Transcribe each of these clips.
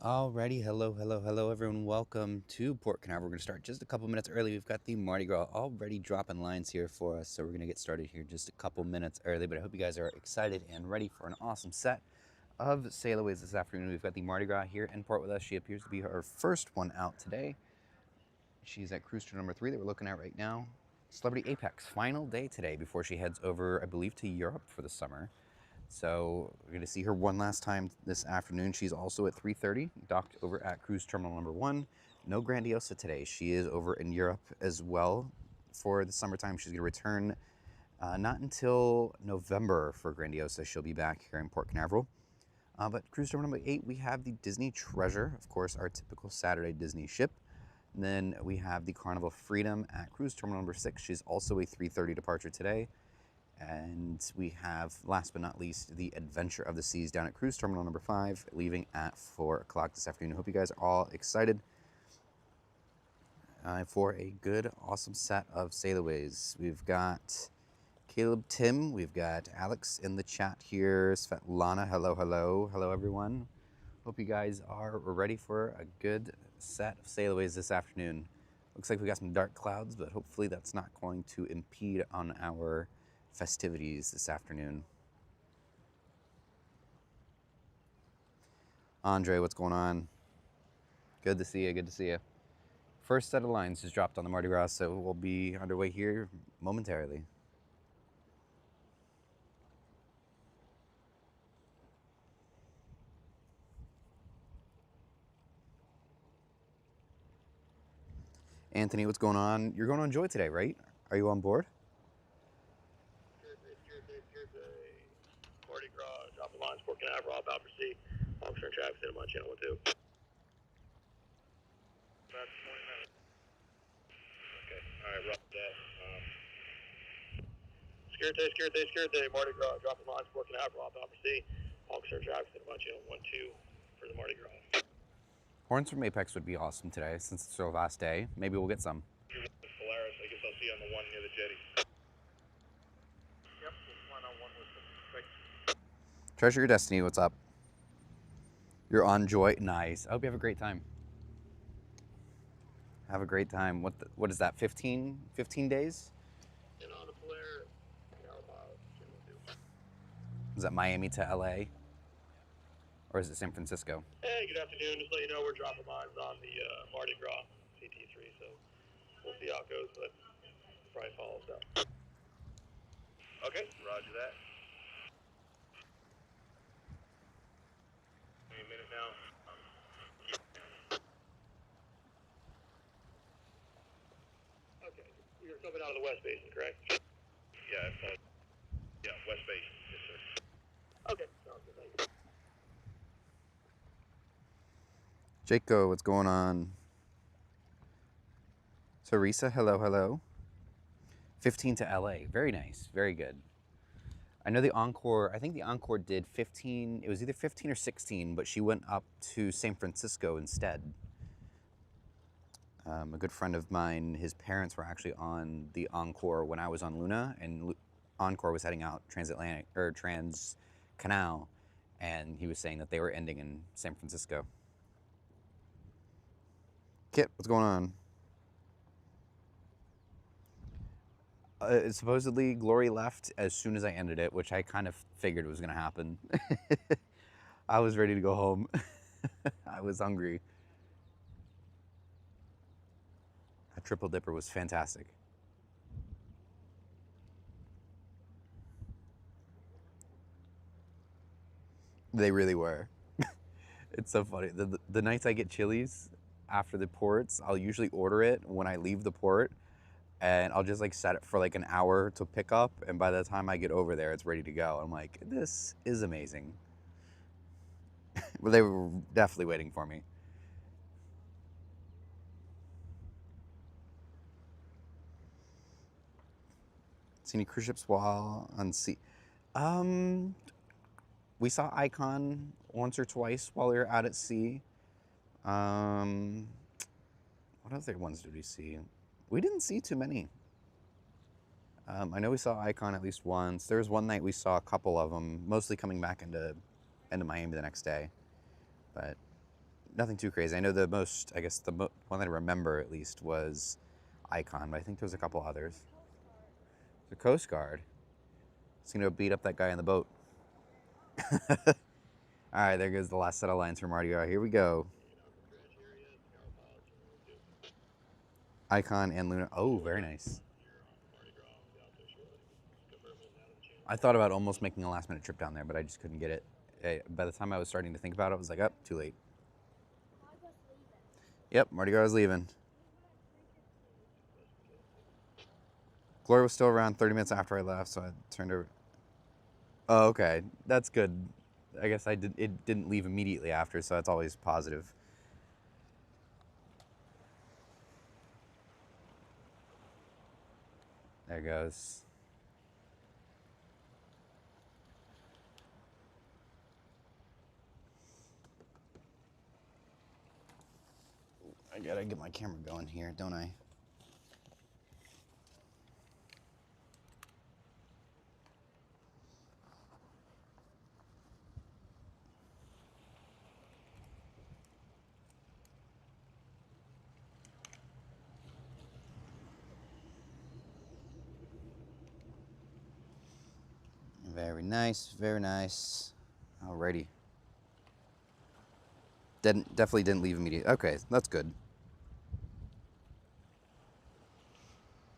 Alrighty, hello everyone. Welcome to Port Canaveral. We're going to start just a couple minutes early. We've got the Mardi Gras already dropping lines here for us, so we're going to get started here just a couple minutes early. But I hope you guys are excited and ready for an awesome set of sailaways this afternoon. We've got the Mardi Gras here in port with us. She appears to be our first one out today. She's at cruise tour number 3 that we're looking at right now. Celebrity Apex, final day today before she heads over, I believe, to Europe for the summer. So we're going to see her one last time this afternoon. She's also at 3:30, docked over at cruise terminal number 1. No Grandiosa today. She is over in Europe as well for the summertime. She's going to return not until November for Grandiosa. She'll be back here in Port Canaveral. But cruise terminal number 8, we have the Disney Treasure, of course, our typical Saturday Disney ship. And then we have the Carnival Freedom at cruise terminal number 6. She's also a 3:30 departure today. And we have, last but not least, the Adventure of the Seas down at cruise terminal number 5, leaving at 4 o'clock this afternoon. I hope you guys are all excited for a good, awesome set of sailaways. We've got Caleb, Tim, we've got Alex in the chat here, Svetlana, hello everyone. Hope you guys are ready for a good set of sailaways this afternoon. Looks like we got some dark clouds, but hopefully that's not going to impede on our festivities this afternoon. Andre, what's going on? Good to see you. First set of lines just dropped on the Mardi Gras, so we'll be underway here momentarily. Anthony, what's going on? You're going on Joy today, right? Are you on board? Tuesday. Mardi Gras, dropping lines, Port Canaveral, about for sea. Officer in traffic, state of my channel 12. About 20 minutes. Okay, alright, rough that. Security, Mardi Gras, dropping lines, Port Canaveral, about for sea. Officer in traffic, state of my channel 12 for the Mardi Gras. Horns from Apex would be awesome today, since it's our last day. Maybe we'll get some. Polaris, I guess I'll see you on the one near the jetty. Yep, we'll find out one with them. Treasure Your Destiny, what's up? You're on Joy, nice. I hope you have a great time. Have a great time. What is that, 15 days? And on a Polaris, Is that Miami to LA? Or is it San Francisco? Hey, good afternoon. Just let you know we're dropping lines on the Mardi Gras CT3, so we'll see how it goes, but probably follow us up. Okay, roger that. Give me a minute now. Okay, you're coming out of the West Basin, correct? Yeah, West Basin. Yes, sir. Okay, sounds good. Thank you. Jaco, what's going on? Teresa, hello. 15 to LA, very nice, very good. I know the Encore, I think the Encore did 15, it was either 15 or 16, but she went up to San Francisco instead. A good friend of mine, his parents were actually on the Encore when I was on Luna, and Encore was heading out transatlantic, or trans-canal, and he was saying that they were ending in San Francisco. Kit, what's going on? Supposedly, Glory left as soon as I ended it, which I kind of figured was going to happen. I was ready to go home. I was hungry. A triple dipper was fantastic. They really were. It's so funny. The nights I get Chili's after the ports, I'll usually order it when I leave the port, and I'll just like set it for like an hour to pick up, and by the time I get over there, it's ready to go. I'm like, this is amazing. Well, they were definitely waiting for me. See any cruise ships while on sea? We saw Icon once or twice while we were out at sea. What other ones did we see? We didn't see too many. I know we saw Icon at least once. There was one night we saw a couple of them, mostly coming back into Miami the next day. But nothing too crazy. I know the most, I guess one that I remember at least was Icon, but I think there was a couple others. The Coast Guard. It's gonna go beat up that guy in the boat. All right, there goes the last set of lines for Mardi Gras. Here we go. Icon and Luna. Oh, very nice. I thought about almost making a last minute trip down there, but I just couldn't get it. By the time I was starting to think about it, I was like, oh, too late. Yep, Mardi Gras is leaving. Gloria was still around 30 minutes after I left, so I turned her. Oh, okay. That's good. I guess it didn't leave immediately after, so that's always positive. There goes. I gotta get my camera going here, don't I? Very nice, very nice. Alrighty. Definitely didn't leave immediately. Okay, that's good.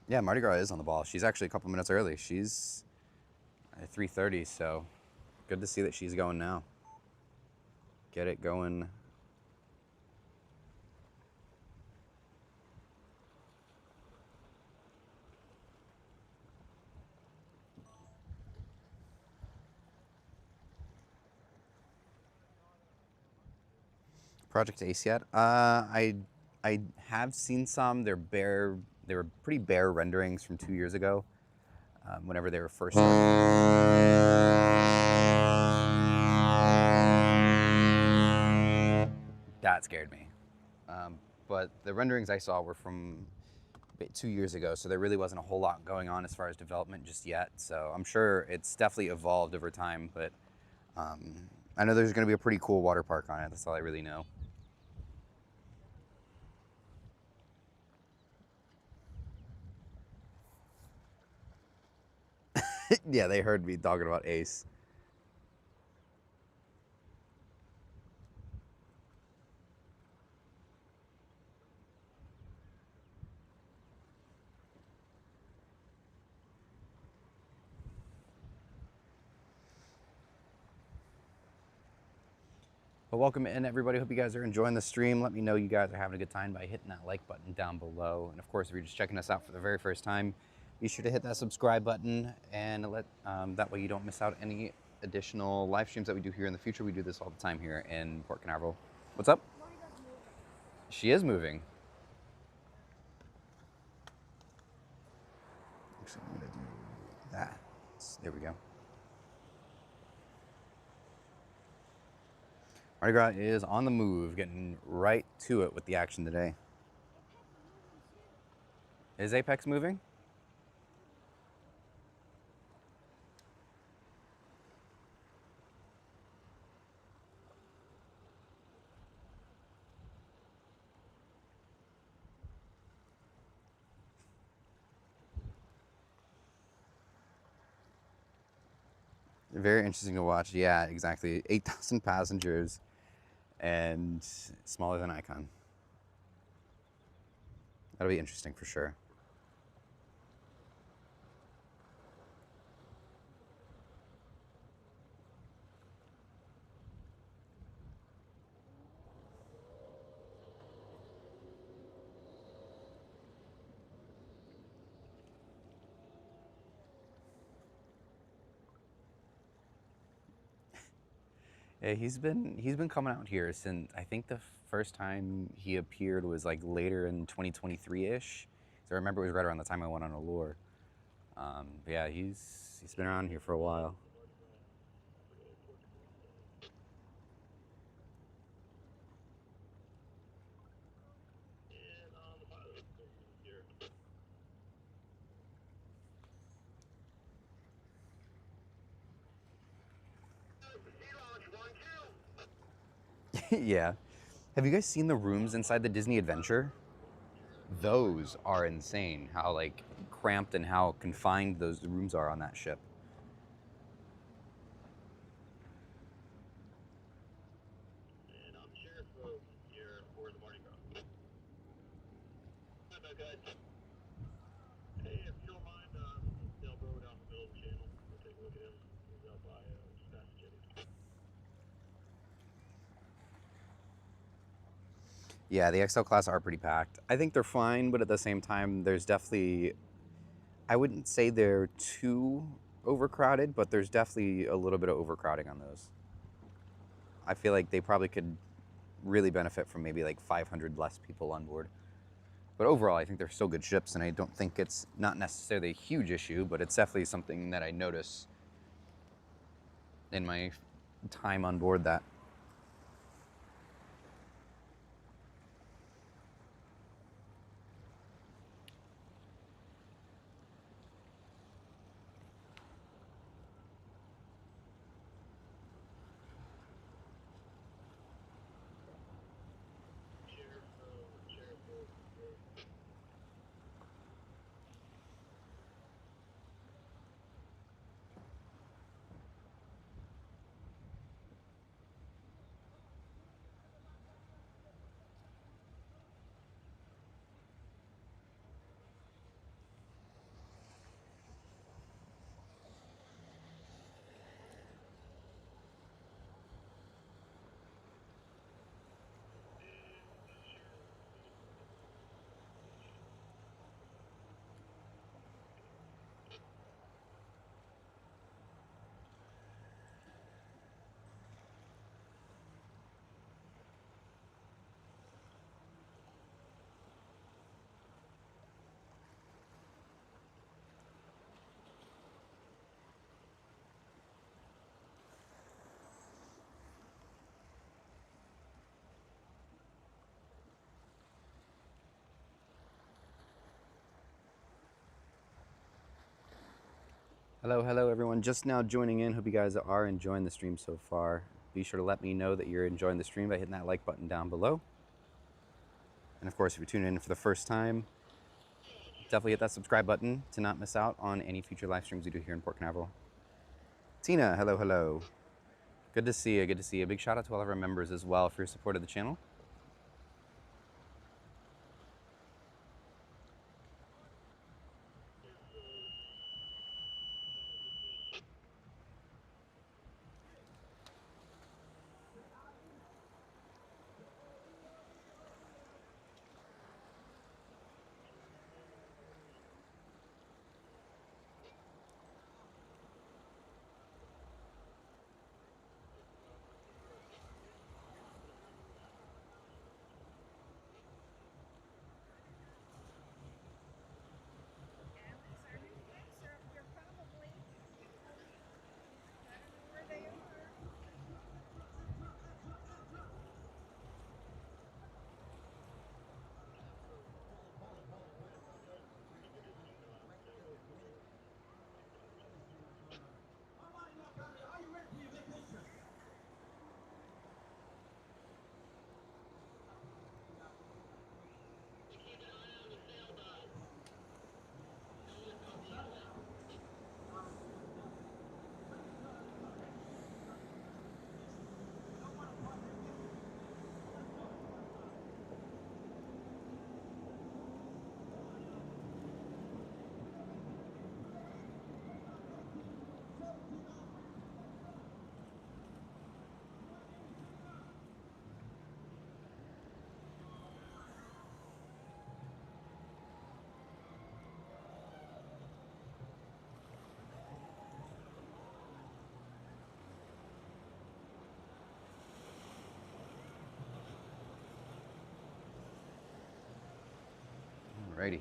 Yeah, Mardi Gras is on the ball. She's actually a couple minutes early. She's at 3:30, so good to see that she's going now. Get it going. Project Ace yet? I have seen some. They were pretty bare renderings from 2 years ago, whenever they were first starting. That scared me. But the renderings I saw were from 2 years ago, so there really wasn't a whole lot going on as far as development just yet. So I'm sure it's definitely evolved over time, but I know there's going to be a pretty cool water park on it. That's all I really know. Yeah, they heard me talking about Ace. But welcome in, everybody. Hope you guys are enjoying the stream. Let me know you guys are having a good time by hitting that like button down below. And of course, if you're just checking us out for the very first time, be sure to hit that subscribe button and that way you don't miss out any additional live streams that we do here in the future. We do this all the time here in Port Canaveral. What's up? She is moving. Actually, I'm gonna do that. There we go. Mardi Gras is on the move, getting right to it with the action today. Is Apex moving? Very interesting to watch. Yeah, exactly. 8,000 passengers and smaller than Icon. That'll be interesting for sure. Yeah, he's been coming out here since I think the first time he appeared was like later in 2023-ish. So I remember it was right around the time I went on Allure. But yeah, he's been around here for a while. Yeah, Have you guys seen the rooms inside the Disney Adventure? Those are insane. How like cramped and how confined those rooms are on that ship. And I'm Sheriff here for the Mardi Gras. Hi, guys. Hey, if you don't mind, sailboat out in the middle of the channel. We'll take a look at him. He's out by Fast Jetty. Yeah, the XL class are pretty packed. I think they're fine, but at the same time, there's definitely, I wouldn't say they're too overcrowded, but there's definitely a little bit of overcrowding on those. I feel like they probably could really benefit from maybe like 500 less people on board. But overall, I think they're still good ships, and I don't think it's not necessarily a huge issue, but it's definitely something that I notice in my time on board that. Hello, hello everyone. Just now joining in. Hope you guys are enjoying the stream so far. Be sure to let me know that you're enjoying the stream by hitting that like button down below. And of course, if you're tuning in for the first time, definitely hit that subscribe button to not miss out on any future live streams we do here in Port Canaveral. Tina, hello, hello. Good to see you, good to see you. Big shout out to all of our members as well for your support of the channel. Alrighty.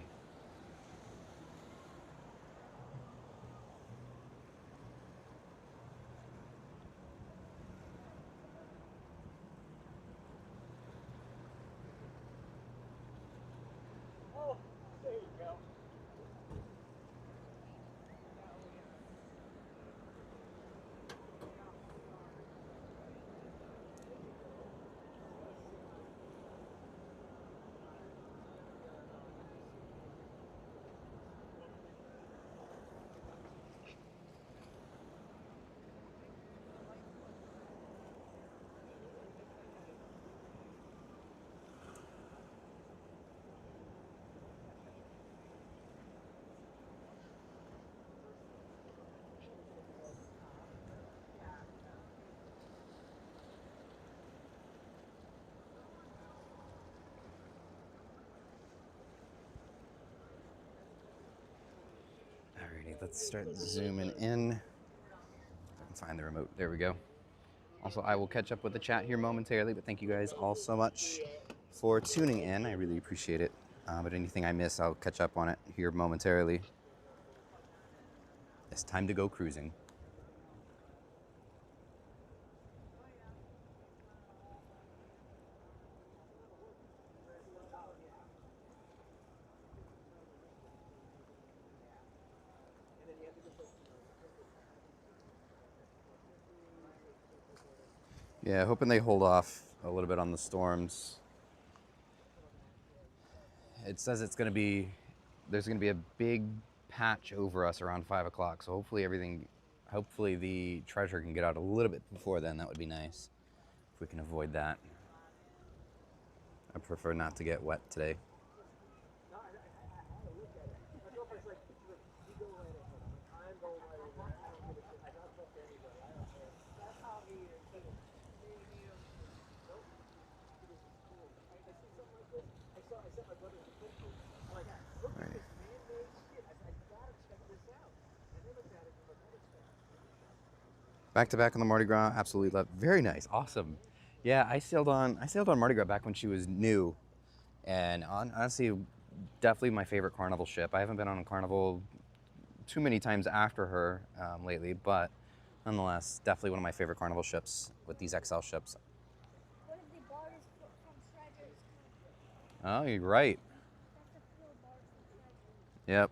Oh, there you go. let's start zooming in. I can find the remote. There we go. Also, I will catch up with the chat here momentarily, but thank you guys all so much for tuning in. I really appreciate it. But anything I miss, I'll catch up on it here momentarily. It's time to go cruising. Yeah, hoping they hold off a little bit on the storms. It says it's going to be, there's going to be a big patch over us around 5 o'clock. So hopefully the treasure can get out a little bit before then. That would be nice if we can avoid that. I prefer not to get wet today. Back to back on the Mardi Gras, absolutely love. Very nice, awesome. Yeah, I sailed on Mardi Gras back when she was new, and honestly, definitely my favorite Carnival ship. I haven't been on a Carnival too many times after her lately, but nonetheless, definitely one of my favorite Carnival ships with these XL ships. One of the bars from Treasures come. Oh, you're right. That's a fuel bar from Treasures. Yep.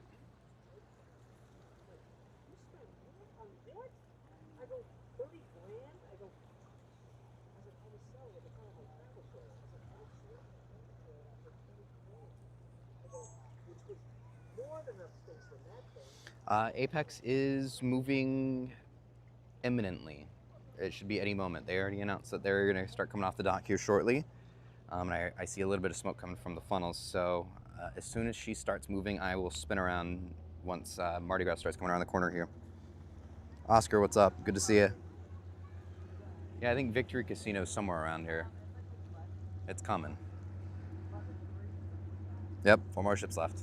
Apex is moving imminently. It should be any moment. They already announced that they're going to start coming off the dock here shortly. And I see a little bit of smoke coming from the funnels. So as soon as she starts moving, I will spin around once Mardi Gras starts coming around the corner here. Oscar, what's up? Good to see you. Yeah, I think Victory Casino is somewhere around here. It's coming. Yep, 4 more ships left.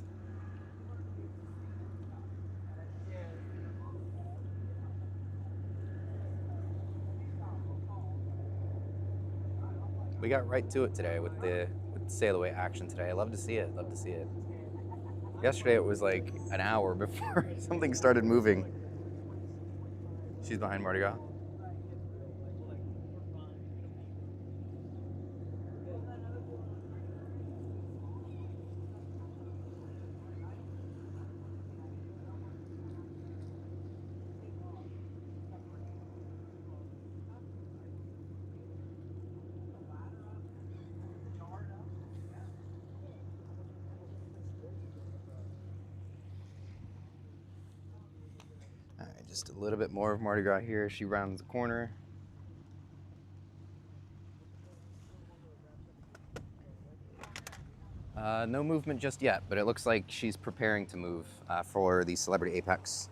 We got right to it today with the sail away action today. I love to see it. Love to see it. Yesterday it was like an hour before something started moving. She's behind Mardi Gras. All right, just a little bit more of Mardi Gras here. She rounds the corner. No movement just yet, but it looks like she's preparing to move for the Celebrity Apex.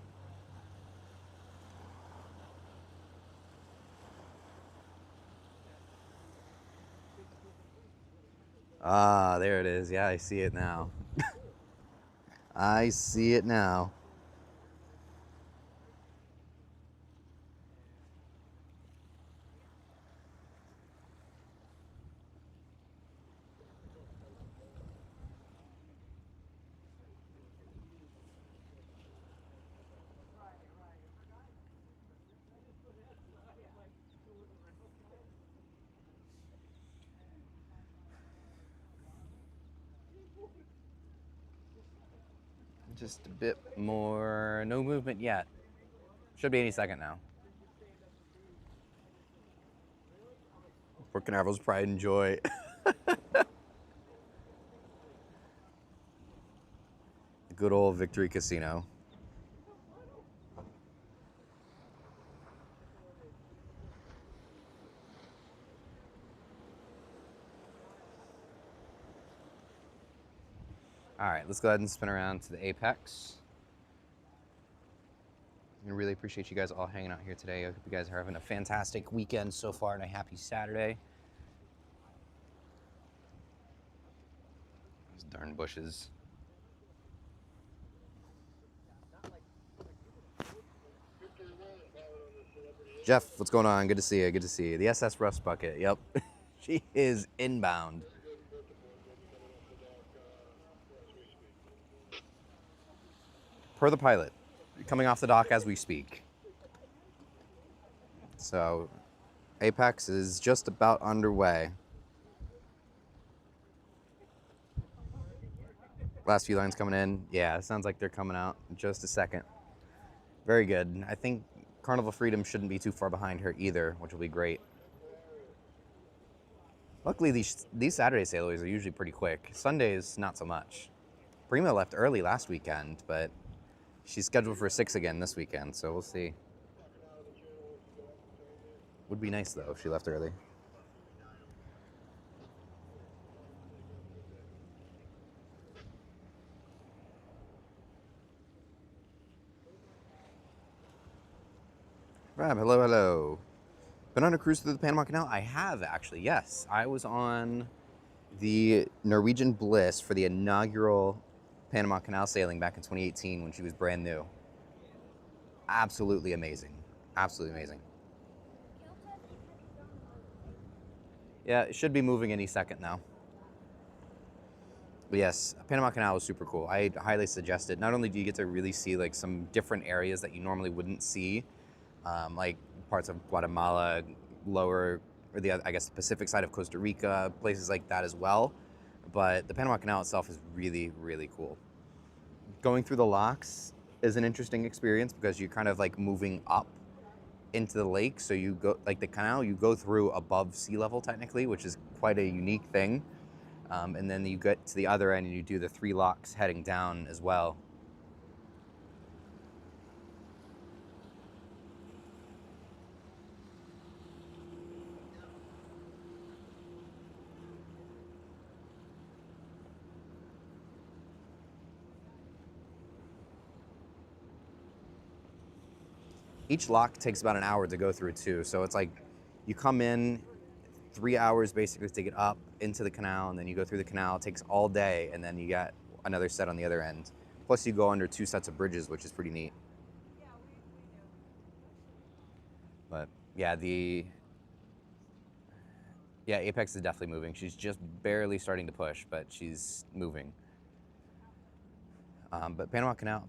Ah, there it is. Yeah, I see it now. I see it now. Just a bit more. No movement yet. Should be any second now. Port Canaveral's pride and joy. Good old Victory Casino. All right, let's go ahead and spin around to the Apex. I really appreciate you guys all hanging out here today. I hope you guys are having a fantastic weekend so far and a happy Saturday. Those darn bushes. Jeff, what's going on? Good to see you. Good to see you. The SS Rust Bucket. Yep. She is inbound. Per the pilot. Coming off the dock as we speak. So, Apex is just about underway. Last few lines coming in. Yeah, it sounds like they're coming out in just a second. Very good. I think Carnival Freedom shouldn't be too far behind her either, which will be great. Luckily, these Saturday sailors are usually pretty quick. Sundays, not so much. Prima left early last weekend, but she's scheduled for 6 again this weekend, so we'll see. Would be nice, though, if she left early. Rob, hello, hello. Been on a cruise through the Panama Canal? I have, actually, yes. I was on the Norwegian Bliss for the inaugural Panama Canal sailing back in 2018 when she was brand new. Absolutely amazing. Absolutely amazing. Yeah, it should be moving any second now. But yes, Panama Canal is super cool. I highly suggest it. Not only do you get to really see like some different areas that you normally wouldn't see, like parts of Guatemala, lower, or I guess the Pacific side of Costa Rica, places like that as well. But the Panama Canal itself is really, really cool. Going through the locks is an interesting experience because you're kind of like moving up into the lake. So you go, like the canal, you go through above sea level technically, which is quite a unique thing. And then you get to the other end and you do the 3 locks heading down as well. Each lock takes about an hour to go through too. So it's like you come in 3 hours basically to get up into the canal, and then you go through the canal. It takes all day, and then you get another set on the other end. Plus you go under 2 sets of bridges, which is pretty neat. But yeah, Apex is definitely moving. She's just barely starting to push, but she's moving. But Panama Canal,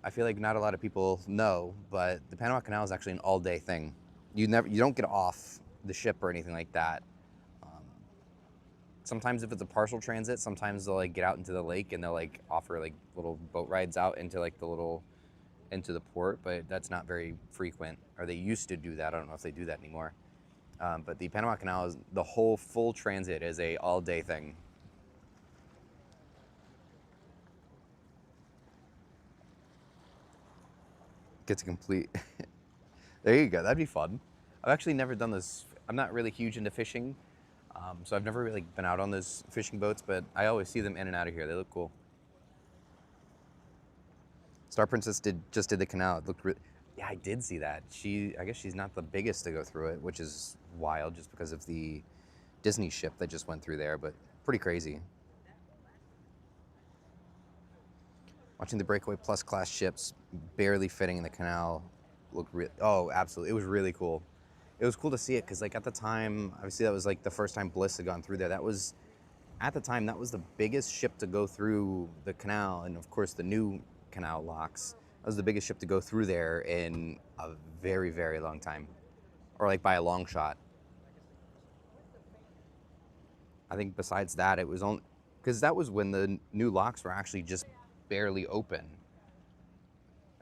I feel like not a lot of people know, but the Panama Canal is actually an all-day thing. You don't get off the ship or anything like that. Sometimes if it's a partial transit, sometimes they'll like get out into the lake and they'll like offer like little boat rides out into like into the port, but that's not very frequent. Or they used to do that. I don't know if they do that anymore. But the Panama Canal is the whole full transit is a all-day thing. Get to complete. There you go. That'd be fun. I've actually never done this. I'm not really huge into fishing, so I've never really been out on those fishing boats, but I always see them in and out of here. They look cool. Star Princess just did the canal. It looked yeah, I did see that. I guess she's not the biggest to go through it, which is wild just because of the Disney ship that just went through there, but pretty crazy. Watching the Breakaway Plus class ships barely fitting in the canal looked oh, absolutely. It was really cool. It was cool to see it because like at the time, obviously that was like the first time Bliss had gone through there. That was, at the time, that was the biggest ship to go through the canal, and of course the new canal locks. That was the biggest ship to go through there in a very, very long time, or like by a long shot. I think besides that, it was only because that was when the new locks were actually just barely open,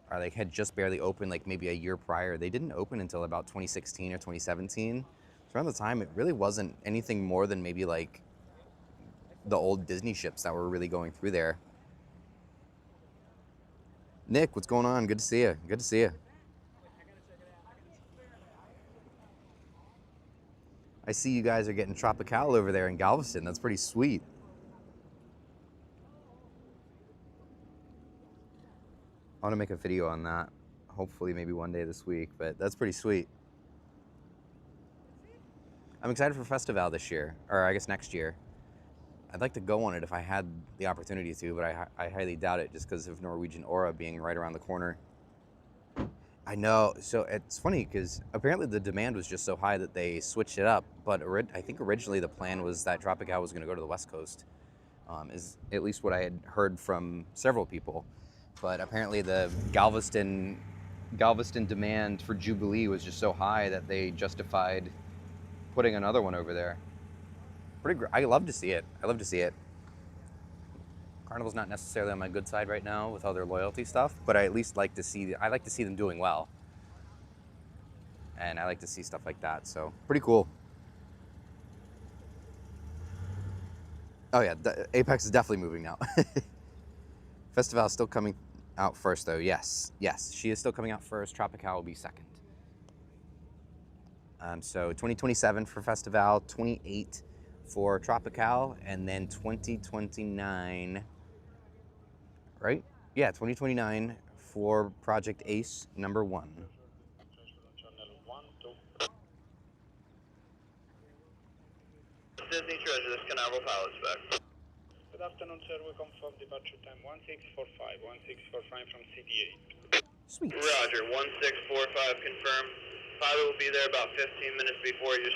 or like had just barely opened like maybe a year prior. They didn't open until about 2016 or 2017. So around the time, it really wasn't anything more than maybe like the old Disney ships that were really going through there. Nick, what's going on? Good to see you. Good to see you. I see you guys are getting Tropical over there in Galveston. That's pretty sweet. I want to make a video on that. Hopefully maybe one day this week, but that's pretty sweet. I'm excited for Festival this year, or I guess next year. I'd like to go on it if I had the opportunity to, but I highly doubt it just because of Norwegian Aura being right around the corner. I know. So it's funny because apparently the demand was just so high that they switched it up. But I think originally the plan was that Tropical was going to go to the West Coast, is at least what I had heard from several people. But apparently the Galveston demand for Jubilee was just so high that they justified putting another one over there. I love to see it. I love to see it. Carnival's not necessarily on my good side right now with all their loyalty stuff, but I at least like to see them doing well, and I like to see stuff like that. So pretty cool. Oh yeah, Apex is definitely moving now. Festival is still coming out first though. Yes, she is still coming out first. Tropical will be second. So 2027 for Festival, 28 for Tropical, and then 2029. Right? Yeah, 2029 for Project Ace number 1. Disney Treasure, this Carnival Pilot Spec. Good afternoon, sir. We confirm departure time 1645, 1645 from CD8. Sweet. Roger, 1645 confirmed. Pilot will be there about 15 minutes before you,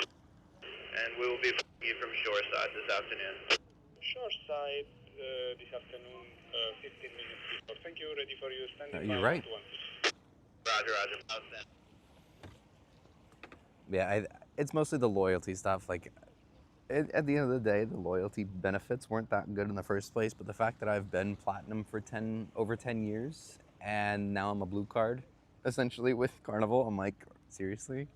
and we will be flying you from shoreside this afternoon. Shoreside this afternoon, 15 minutes before. Thank you. Ready for you. Standing by. You're right. Roger, roger. Outstanding. Yeah, it's mostly the loyalty stuff. Like, at the end of the day, the loyalty benefits weren't that good in the first place, but the fact that I've been platinum for over 10 years, and now I'm a blue card, essentially, with Carnival, I'm like, seriously?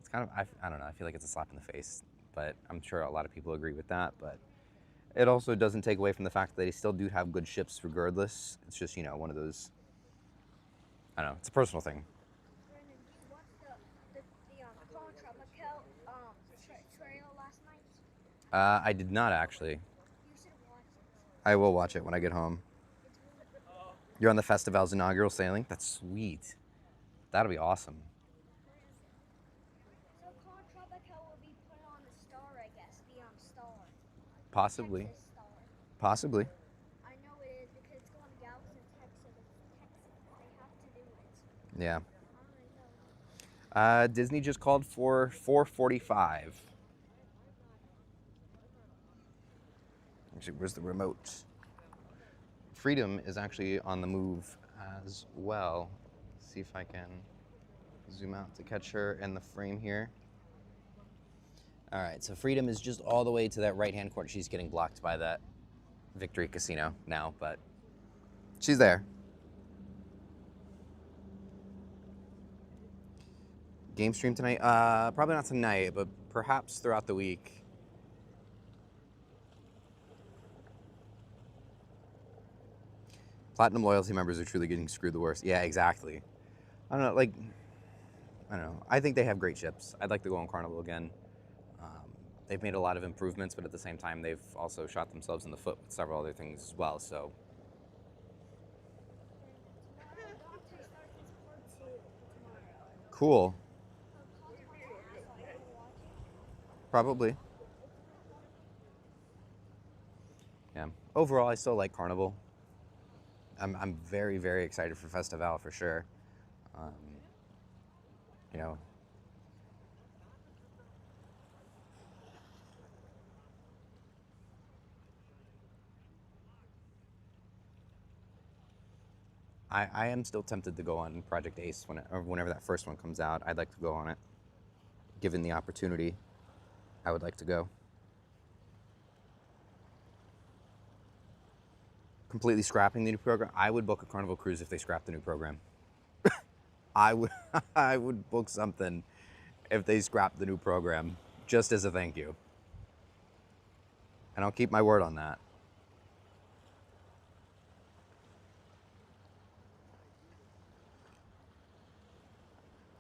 It's kind of, I don't know, I feel like it's a slap in the face, but I'm sure a lot of people agree with that, but it also doesn't take away from the fact that they still do have good ships regardless. It's just, one of those, I don't know, it's a personal thing. Brandon, you watched the Contra Macau trail last night? I did not actually. You should watch it. I will watch it when I get home. It's really good. You're on the festival's inaugural sailing? That's sweet. That'll be awesome. So Contra Macau will be put on the Star, I guess. The Star. Possibly. Texas Star. Possibly. I know it is because it's going to Galveston, Texas. They have to do it. Yeah. I don't know. Disney just called for 4:45. Actually, where's the remote? Freedom is actually on the move as well. Let's see if I can zoom out to catch her in the frame here. All right, so Freedom is just all the way to that right-hand corner. She's getting blocked by that Victory Casino now, but she's there. Game stream tonight? Probably not tonight, but perhaps throughout the week. Platinum loyalty members are truly getting screwed the worst. Yeah, exactly. I don't know. I think they have great ships. I'd like to go on Carnival again. They've made a lot of improvements, but at the same time, they've also shot themselves in the foot with several other things as well, so. Cool. Probably. Yeah. Overall, I still like Carnival. I'm very, very excited for Festival for sure. You know, I am still tempted to go on Project Ace whenever that first one comes out. I'd like to go on it. Given the opportunity, I would like to go. Completely scrapping the new program. I would book a Carnival cruise if they scrapped the new program. I would book something if they scrapped the new program, just as a thank you. And I'll keep my word on that.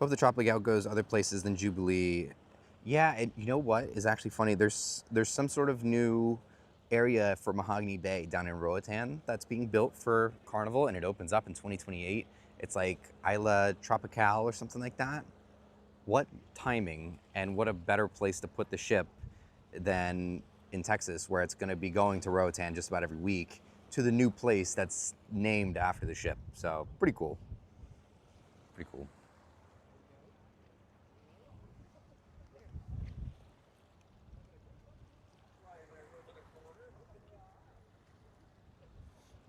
Hope the Tropical goes other places than Jubilee. Yeah, and you know what is actually funny? There's some sort of new area for Mahogany Bay down in Roatan that's being built for Carnival, and it opens up in 2028. It's like Isla Tropical or something like that. What timing, and what a better place to put the ship than in Texas, where it's going to be going to Roatan just about every week to the new place that's named after the ship. So pretty cool. Pretty cool.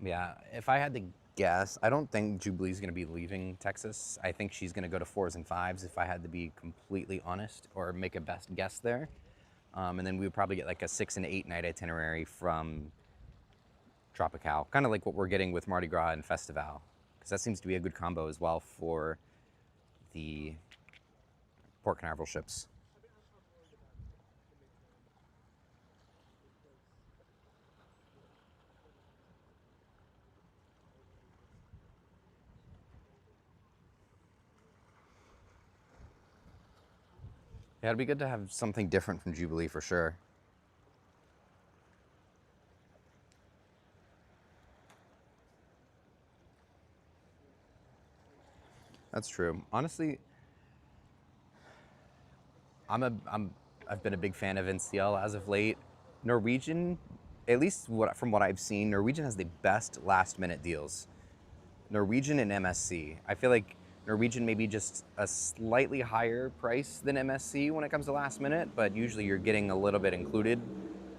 Yeah, if I had to guess, I don't think Jubilee's going to be leaving Texas. I think she's going to go to 4s and 5s if I had to be completely honest or make a best guess there. And then we would probably get like a 6 and 8 night itinerary from Tropical, kind of like what we're getting with Mardi Gras and Festival, because that seems to be a good combo as well for the Port Canaveral ships. Yeah, it'd be good to have something different from Jubilee for sure. That's true. Honestly, I've been a big fan of NCL as of late. Norwegian, at least from what I've seen, Norwegian has the best last minute deals. Norwegian and MSC. I feel like Norwegian may be just a slightly higher price than MSC when it comes to last minute, but usually you're getting a little bit included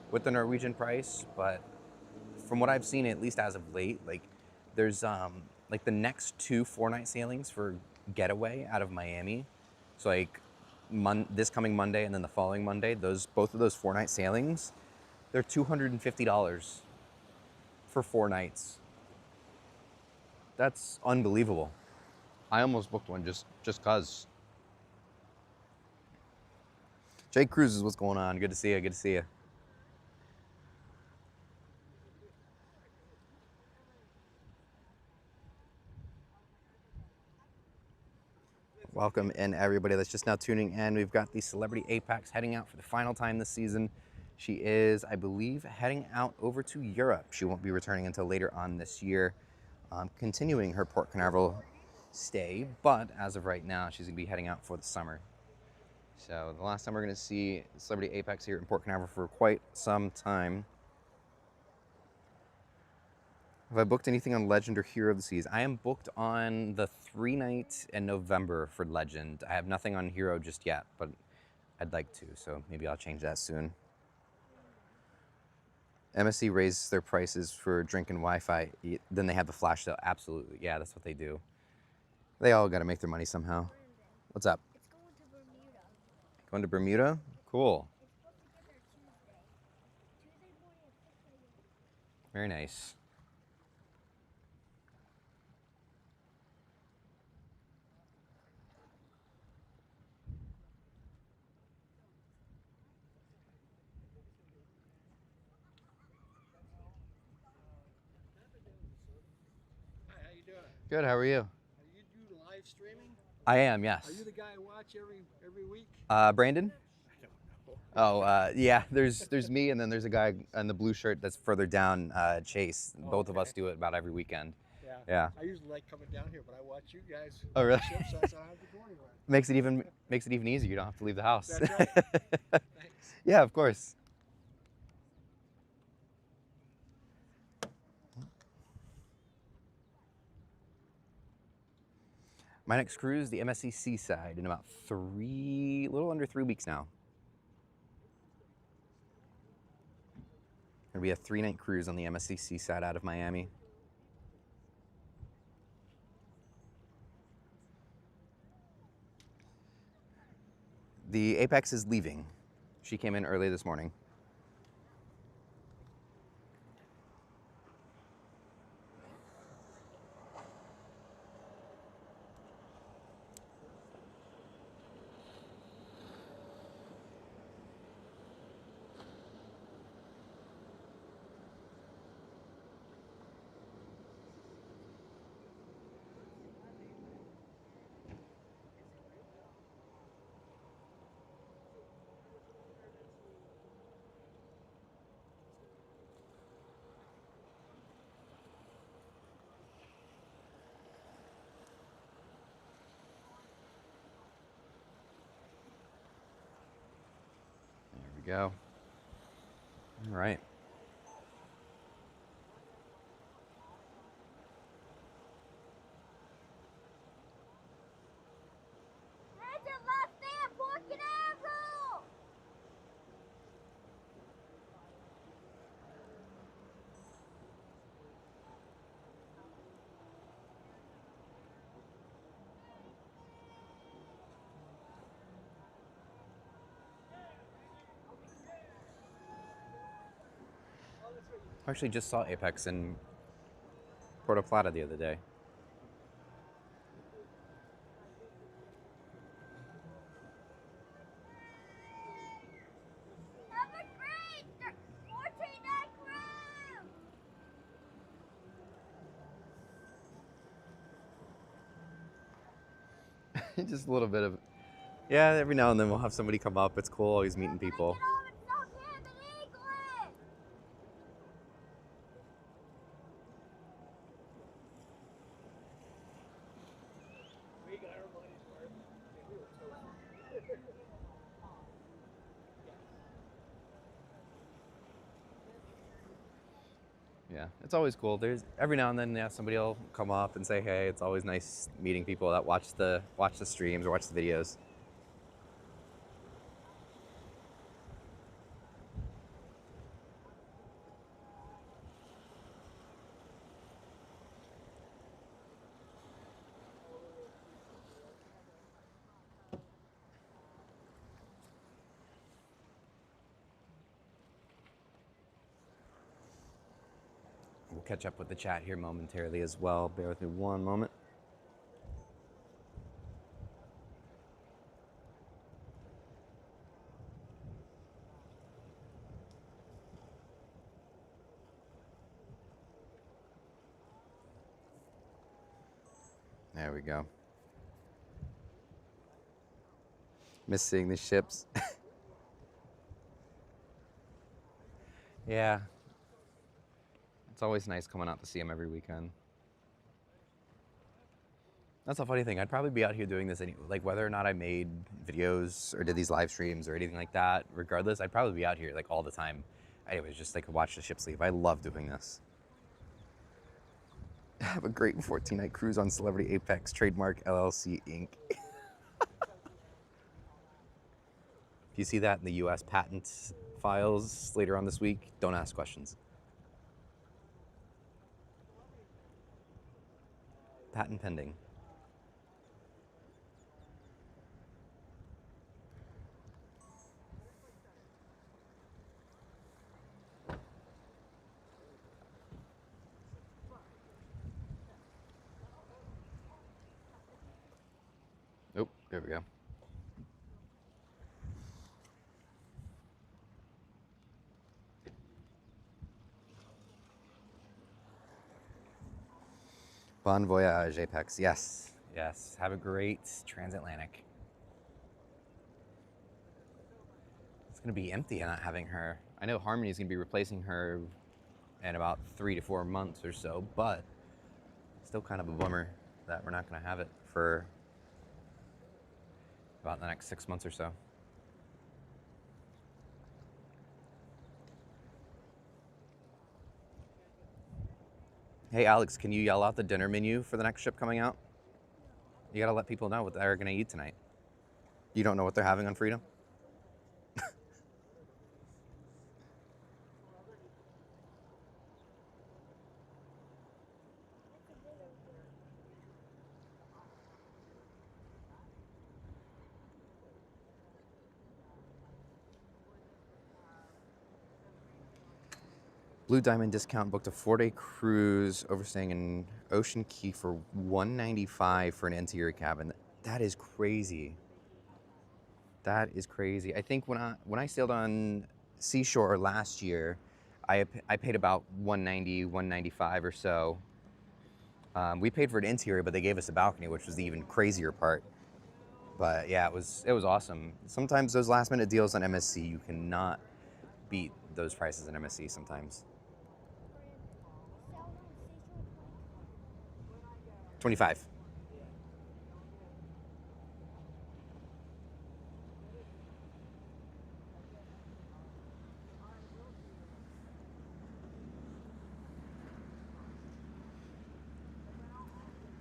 with the Norwegian price. But from what I've seen, at least as of late, like there's like the next 2 4-night sailings for Getaway out of Miami. So like this coming Monday and then the following Monday, both of those 4-night sailings, they're $250 for 4 nights. That's unbelievable. I almost booked one just cause. Jake Cruz is what's going on. Good to see you. Good to see you. Welcome in everybody that's just now tuning in. We've got the Celebrity Apex heading out for the final time this season. She is, I believe, heading out over to Europe. She won't be returning until later on this year, continuing her Port Canaveral stay. But as of right now, she's going to be heading out for the summer. So the last time we're going to see Celebrity Apex here in Port Canaveral for quite some time. Have I booked anything on Legend or Hero of the Seas? I am booked on the 3-night in November for Legend. I have nothing on Hero just yet, but I'd like to, so maybe I'll change that soon. MSC raised their prices for drink and Wi-Fi. Then they have the flash sale. Absolutely, yeah, that's what they do. They all got to make their money somehow. What's up? It's going to Bermuda. Going to Bermuda? Cool. It's supposed to get there Tuesday. Tuesday morning at 6 a.m. Very nice. Hi, how you doing? Good, how are you? Are you do live streaming? I am, yes. Are you the guy I watch every week? Brandon? I don't know. Oh, yeah, there's me, and then there's a guy in the blue shirt that's further down, Chase. Both of Okay. us do it about every weekend. Yeah. Yeah. I usually like coming down here, but I watch you guys. Oh, really? Ships, so I don't have to go anywhere. Makes it even easier. You don't have to leave the house. That's right. Thanks. Yeah, of course. My next cruise, the MSC Seaside, in about a little under 3 weeks now. Gonna be a 3-night cruise on the MSC Seaside out of Miami. The Apex is leaving. She came in early this morning. There we go. All right. I actually just saw Apex in Puerto Plata the other day. Number 3, 14-night cruise. Just a little bit of, yeah, every now and then we'll have somebody come up. It's cool, always meeting people. Get over and soak him in England. We got our money's worth. And we were toasted. Yeah, it's always cool. There's every now and then, yeah, somebody will come up and say, hey. It's always nice meeting people that watch the streams or watch the videos. We'll catch up with the chat here momentarily as well. Bear with me one moment. There we go. Miss seeing the ships. Yeah. It's always nice coming out to see them every weekend. That's a funny thing. I'd probably be out here doing this like whether or not I made videos or did these live streams or anything like that. Regardless, I'd probably be out here like all the time. Anyways, just like watch the ships leave. I love doing this. Have a great 14-night cruise on Celebrity Apex, trademark LLC Inc. If you see that in the U.S. patent files later on this week, don't ask questions. Patent pending. Oh, there we go. Bon voyage, Apex. Yes, yes. Have a great transatlantic. It's going to be empty not having her. I know Harmony's going to be replacing her in about 3 to 4 months or so, but still kind of a bummer that we're not going to have it for about the next 6 months or so. Hey, Alex, can you yell out the dinner menu for the next ship coming out? You got to let people know what they're going to eat tonight. You don't know what they're having on Freedom? Blue Diamond discount booked a 4-day cruise overstaying in Ocean Key for $195 for an interior cabin. That is crazy. That is crazy. I think when I sailed on Seashore last year, I paid about $190, $195 or so. We paid for an interior, but they gave us a balcony, which was the even crazier part. But yeah, it was awesome. Sometimes those last minute deals on MSC, you cannot beat those prices on MSC sometimes. 25.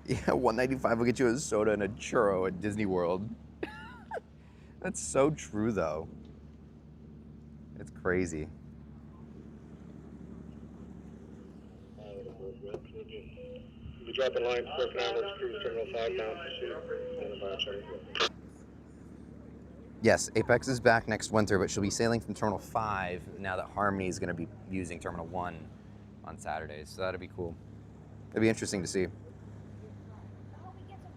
Yeah, $195 will get you a soda and a churro at Disney World. That's so true, though. It's crazy. We'll be dropping lines Port Canaveral Cruise Terminal 5 down to Yes, Apex is back next winter, but she'll be sailing from Terminal 5 now that Harmony is going to be using Terminal 1. on Saturdays, so that'd be cool. It'd be interesting to see. I hope he gets a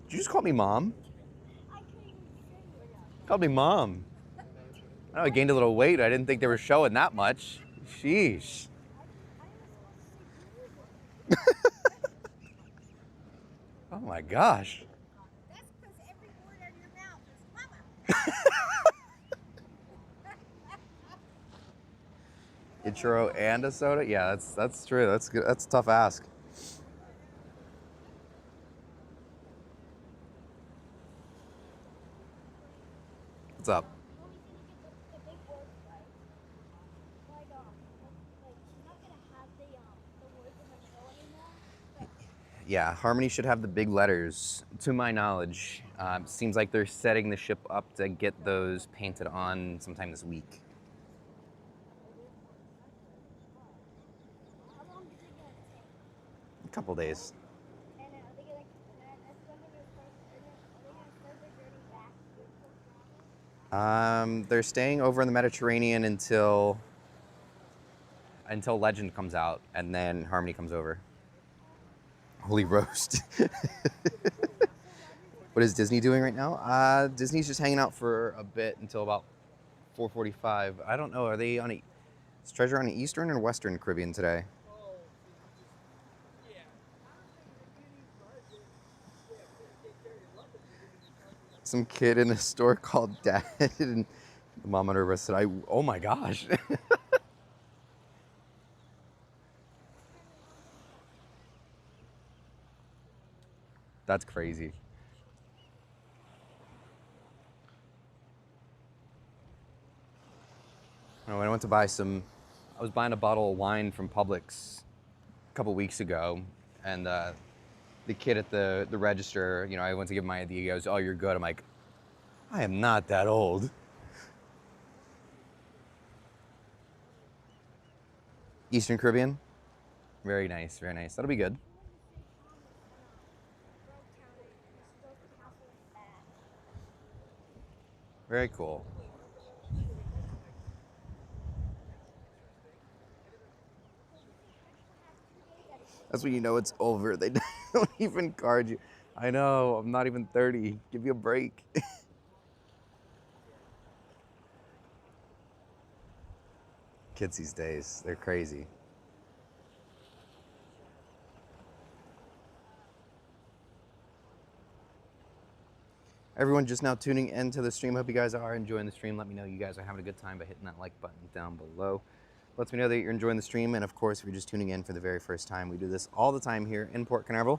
Did you just call me mom? I can't even say it. Called me mom. I know I gained a little weight. I didn't think they were showing that much. Sheesh. I was supposed to say mama. Oh my gosh. That's because every word out of your mouth is mama. A churro and a soda? Yeah, that's true. That's good. That's a tough ask. What's up? The only thing to get the big words right. Like she's not gonna have the words in the middle anymore. But Yeah, Harmony should have the big letters, to my knowledge. Seems like they're setting the ship up to get those painted on sometime this week. how long is it gonna take? A couple days. And are they gonna that's when they're gonna start are they gonna start their journey back to Port Canaveral? They're staying over in the Mediterranean until Legend comes out, and then Harmony comes over. Holy roast. What is Disney doing right now? Disney's just hanging out for a bit until about 4:45. I don't know. Are they on is Treasure on the Eastern or Western Caribbean today? Some kid in a store called Dad, and the mom on her wrist said, oh my gosh. That's crazy. When I went to buy I was buying a bottle of wine from Publix a couple weeks ago, and the kid at the register, I went to give him my ID. He goes, "Oh, you're good." I'm like, I am not that old. Eastern Caribbean? Very nice, very nice. That'll be good. Very cool. That's when you know it's over. They don't even card you. I know, I'm not even 30. Give me a break. Kids these days, they're crazy. Everyone just now tuning into the stream. Hope you guys are enjoying the stream. Let me know you guys are having a good time by hitting that like button down below. Lets me know that you're enjoying the stream. And of course, if you're just tuning in for the very first time, we do this all the time here in Port Canaveral.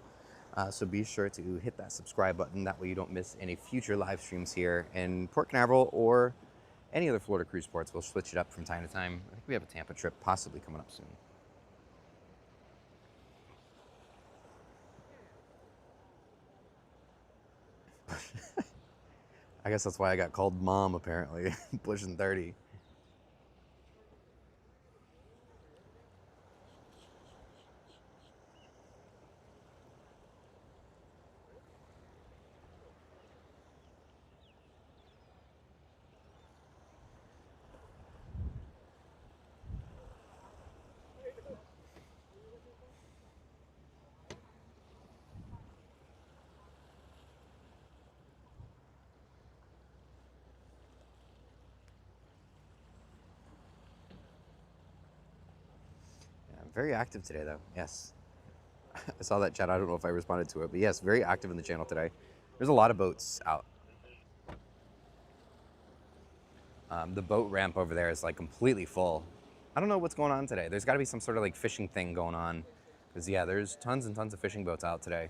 So be sure to hit that subscribe button. That way you don't miss any future live streams here in Port Canaveral or any other Florida cruise ports. We'll switch it up from time to time. I think we have a Tampa trip possibly coming up soon. I guess that's why I got called mom, apparently. Pushing 30. Very active today, though. Yes. I saw that chat. I don't know if I responded to it, but yes, very active in the channel today. There's a lot of boats out. The boat ramp over there is like completely full. I don't know what's going on today. There's got to be some sort of like fishing thing going on. Because, yeah, there's tons and tons of fishing boats out today.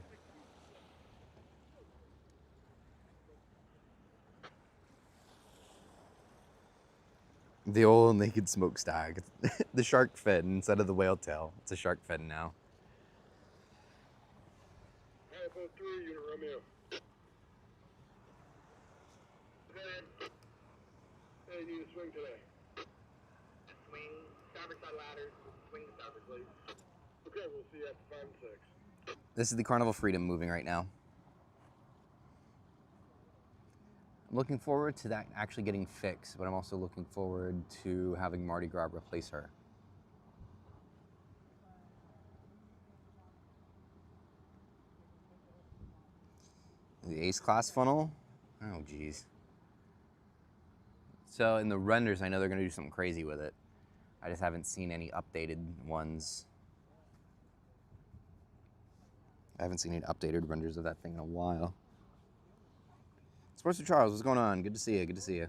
The old naked smokestack. The shark fin instead of the whale tail. It's a shark fin now. Carnival 3, Unit Romeo. Okay. Hey, you need a swing today. Swing, starboard side ladder, swing to starboard, please. Okay, we'll see you after 5 and 6. This is the Carnival Freedom moving right now. I'm looking forward to that actually getting fixed, but I'm also looking forward to having Mardi Gras replace her. The Ace Class funnel? Oh, geez. So in the renders, I know they're going to do something crazy with it. I just haven't seen any updated ones. I haven't seen any updated renders of that thing in a while. Sports Charles, what's going on? Good to see you. Good to see you.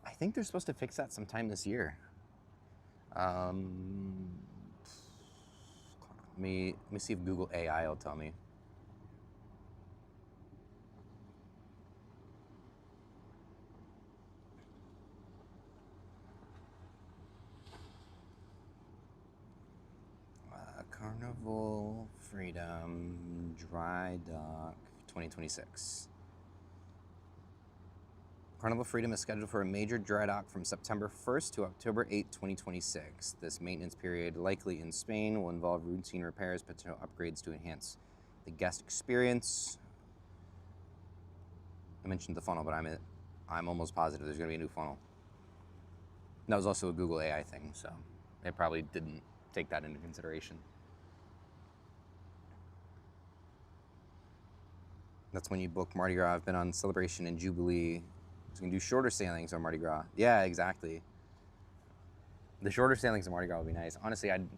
I think they're supposed to fix that sometime this year. Let me see if Google AI will tell me. Carnival Freedom Dry Dock 2026. Carnival Freedom is scheduled for a major dry dock from September 1st to October 8, 2026. This maintenance period, likely in Spain, will involve routine repairs, potential upgrades to enhance the guest experience. I mentioned the funnel, but I'm almost positive there's going to be a new funnel. That was also a Google AI thing, so they probably didn't take that into consideration. That's when you book Mardi Gras. I've been on Celebration and Jubilee. So you can do shorter sailings on Mardi Gras. Yeah, exactly. The shorter sailings on Mardi Gras would be nice. Honestly, I don't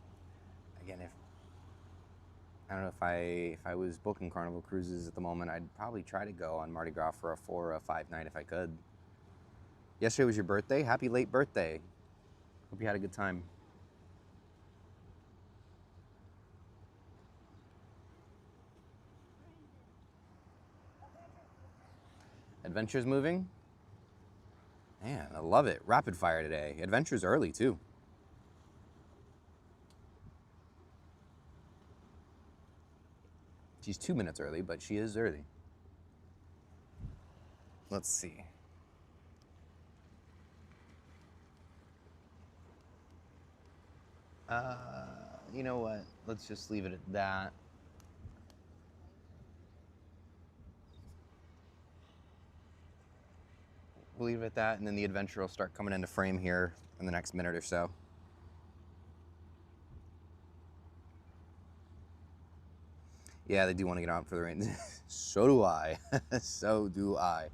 know if I was booking Carnival cruises at the moment, I'd probably try to go on Mardi Gras for a 4 or a 5 night if I could. Yesterday was your birthday. Happy late birthday. Hope you had a good time. Adventure's moving? Man, I love it. Rapid fire today. Adventure's early too. She's 2 minutes early, but she is early. Let's see. You know what? Let's just leave it at that. We'll leave it at that, and then the adventure will start coming into frame here in the next minute or so. Yeah, they do want to get out for the rain. So do I. So do I.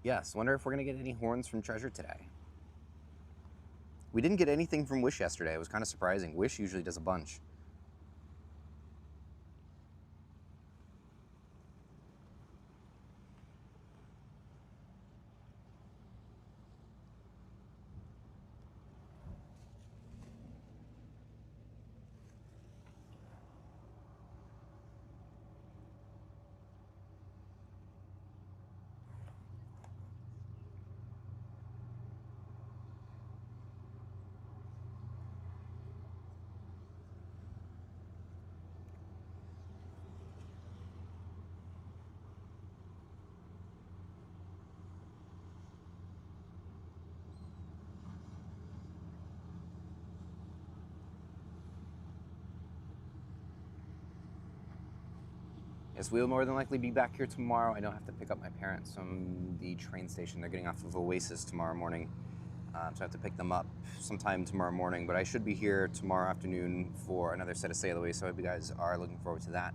Yes, wonder if we're going to get any horns from Treasure today. We didn't get anything from Wish yesterday. It was kind of surprising. Wish usually does a bunch. Yes, we'll more than likely be back here tomorrow. I don't have to pick up my parents from the train station. They're getting off of Oasis tomorrow morning. So I have to pick them up sometime tomorrow morning. But I should be here tomorrow afternoon for another set of sailaways. So I hope you guys are looking forward to that.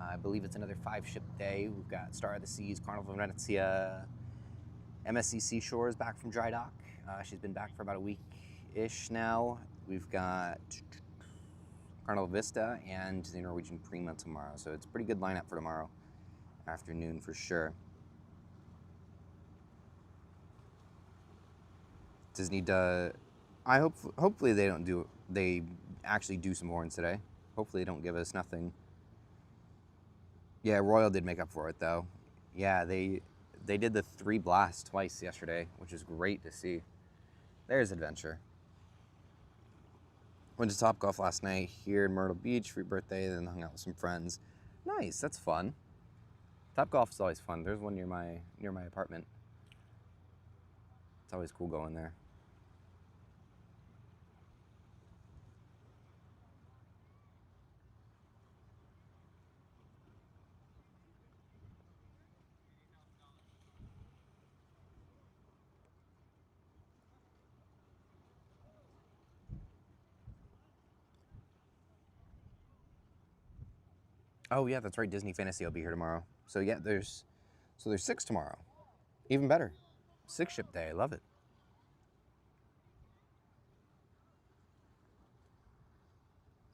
I believe it's another 5-ship day. We've got Star of the Seas, Carnival Venezia, MSCC Shores back from dry dock. She's been back for about a week-ish now. We've got Carnival Vista and the Norwegian Prima tomorrow. So it's a pretty good lineup for tomorrow afternoon for sure. Disney does. Hopefully they actually do some horns today. Hopefully they don't give us nothing. Yeah, Royal did make up for it though. Yeah, they did the 3 blasts twice yesterday, which is great to see. There's Adventure. Went to Topgolf last night here in Myrtle Beach for your birthday, then hung out with some friends. Nice, that's fun. Topgolf is always fun. There's one near my apartment. It's always cool going there. Oh yeah, that's right. Disney Fantasy will be here tomorrow. So yeah, there's 6 tomorrow. Even better. 6 ship day. I love it.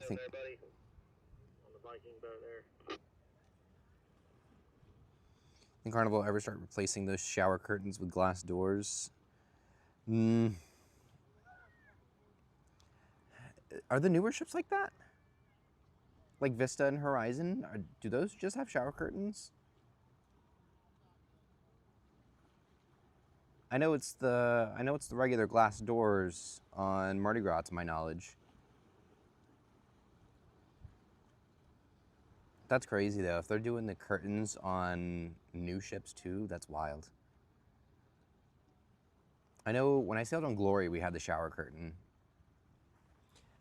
I think, There, buddy. On the Viking boat there. think Carnival ever start replacing those shower curtains with glass doors? Are the newer ships like that? Like Vista and Horizon? Do those just have shower curtains? I know it's the regular glass doors on Mardi Gras, to my knowledge. That's crazy though. If they're doing the curtains on new ships too, that's wild. I know when I sailed on Glory, we had the shower curtain.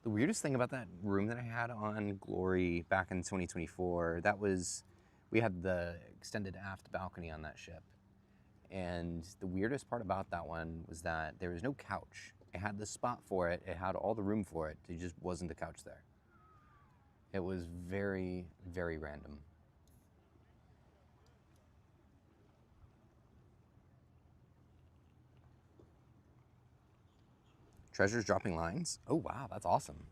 The weirdest thing about that room that I had on Glory back in 2024, we had the extended aft balcony on that ship. And the weirdest part about that one was that there was no couch. It had the spot for it. It had all the room for it. There just wasn't a couch there. It was very, very random. Treasure's dropping lines? Oh wow, that's awesome.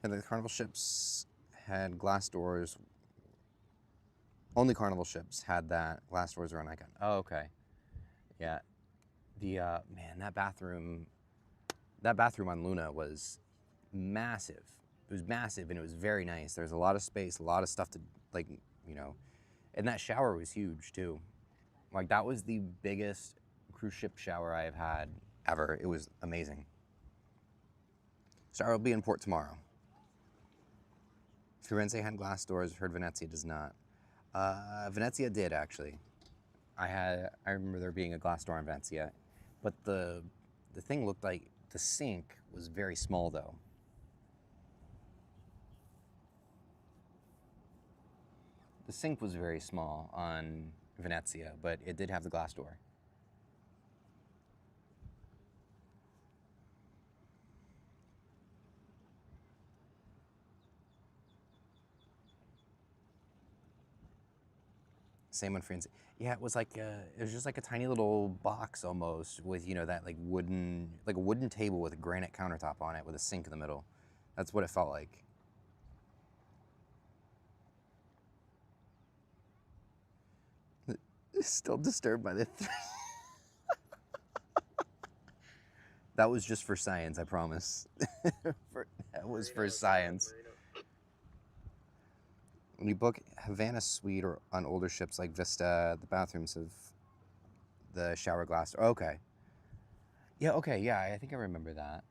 And the Carnival ships had glass doors. Only Carnival ships had that. Glass doors are on Icon. Oh, okay. Yeah. The man, that bathroom on Luna was massive. It was massive and it was very nice. There was a lot of space, a lot of stuff to, like, you know, and that shower was huge too. Like, that was the biggest cruise ship shower I have had ever. It was amazing. Star will be in port tomorrow. Firenze had glass doors. Heard Venezia does not. Venezia did, actually. I remember there being a glass door in Venezia, but the thing looked like the sink was very small though. The sink was very small on Venezia, but it did have the glass door. Same on Firenze. Yeah, it was just like a tiny little box almost with, you know, that like a wooden table with a granite countertop on it with a sink in the middle. That's what it felt like. Still disturbed by the That was just for science, I promise. That was for science. When you book Havana Suite or on older ships like Vista, the bathrooms have the shower glass. Oh, okay. Yeah, okay, yeah, I think I remember that.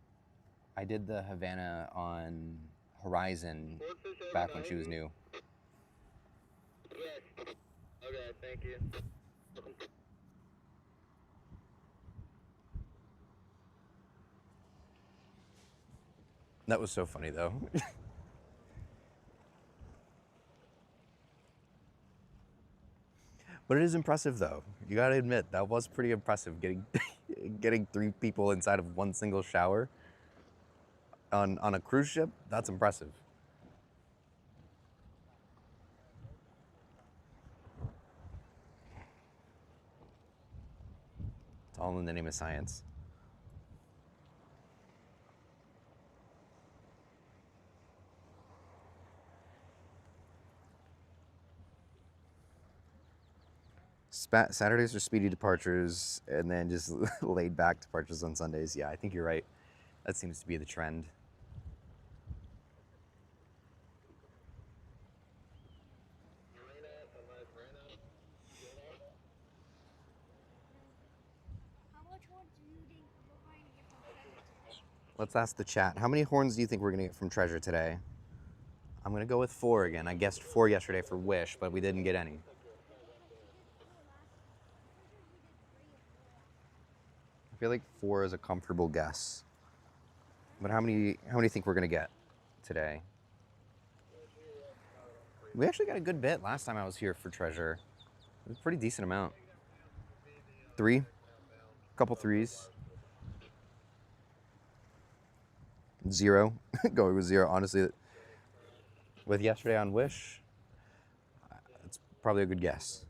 I did the Havana on Horizon back when she was new. Yes. Okay, thank you. That was so funny though. But it is impressive though. You gotta admit, that was pretty impressive getting getting 3 people inside of one single shower on a cruise ship. That's impressive. It's all in the name of science. Saturdays are speedy departures and then just laid back departures on Sundays. Yeah, I think you're right. That seems to be the trend. How much horns do you think we're going to get from Treasure today? Let's ask the chat. How many horns do you think we're gonna get from Treasure today? I'm going to go with 4 again. I guessed 4 yesterday for Wish, but we didn't get any. I feel like 4 is a comfortable guess. But how many do you think we're going to get today? We actually got a good bit last time I was here for treasure. It was a pretty decent amount. 3? A couple 3s. 0. Going with 0. Honestly, with yesterday on Wish, it's probably a good guess.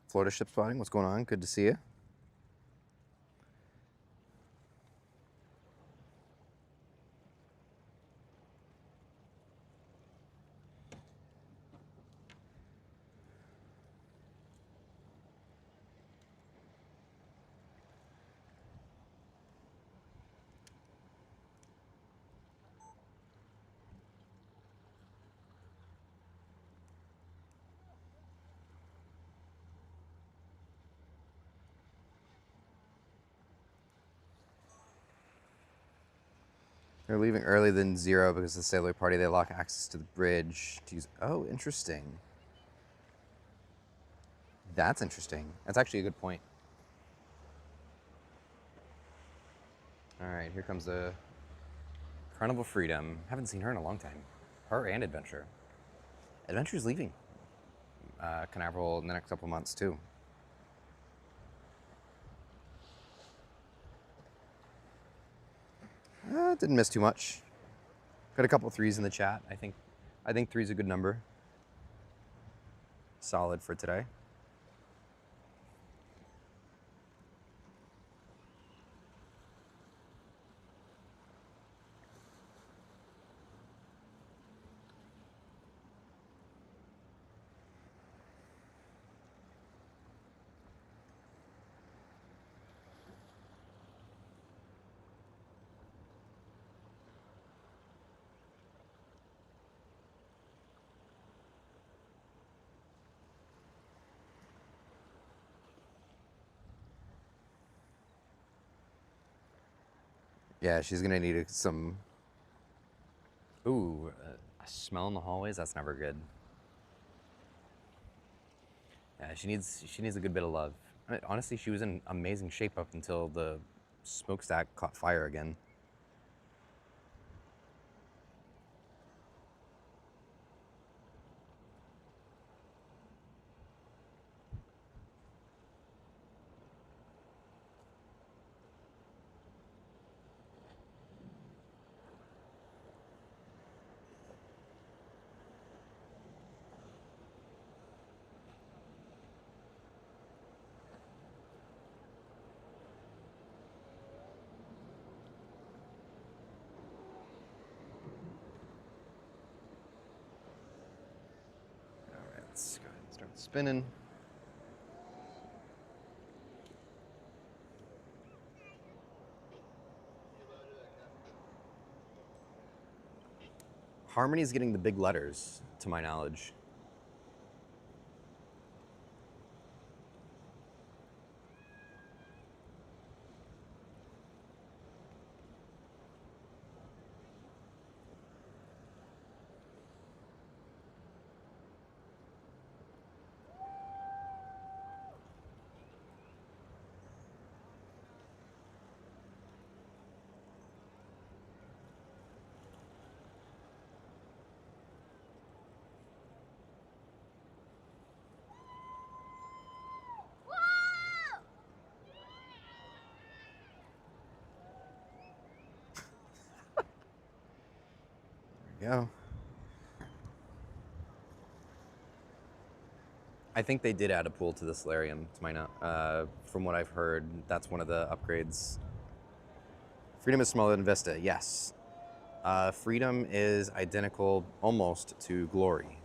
Florida ship spotting, what's going on? Good to see you. They're leaving early than 0 because the sailor party, they lock access to the bridge to use. Oh, interesting. That's interesting. That's actually a good point. All right, here comes the Carnival Freedom. Haven't seen her in a long time. Her and Adventure. Adventure's leaving Canaveral in the next couple months too. Didn't miss too much. Got a couple 3s in the chat. I think 3 is a good number. Solid for today. Yeah, she's gonna need some. Ooh, a smell in the hallways. That's never good. Yeah, she needs a good bit of love. I mean, honestly, she was in amazing shape up until the smokestack caught fire again. All right, let's go ahead and start spinning. Harmony's getting the big letters, to my knowledge. There we go. I think they did add a pool to the solarium, to my from what I've heard. That's one of the upgrades. Freedom is smaller than Vista, yes. Freedom is identical almost to Glory.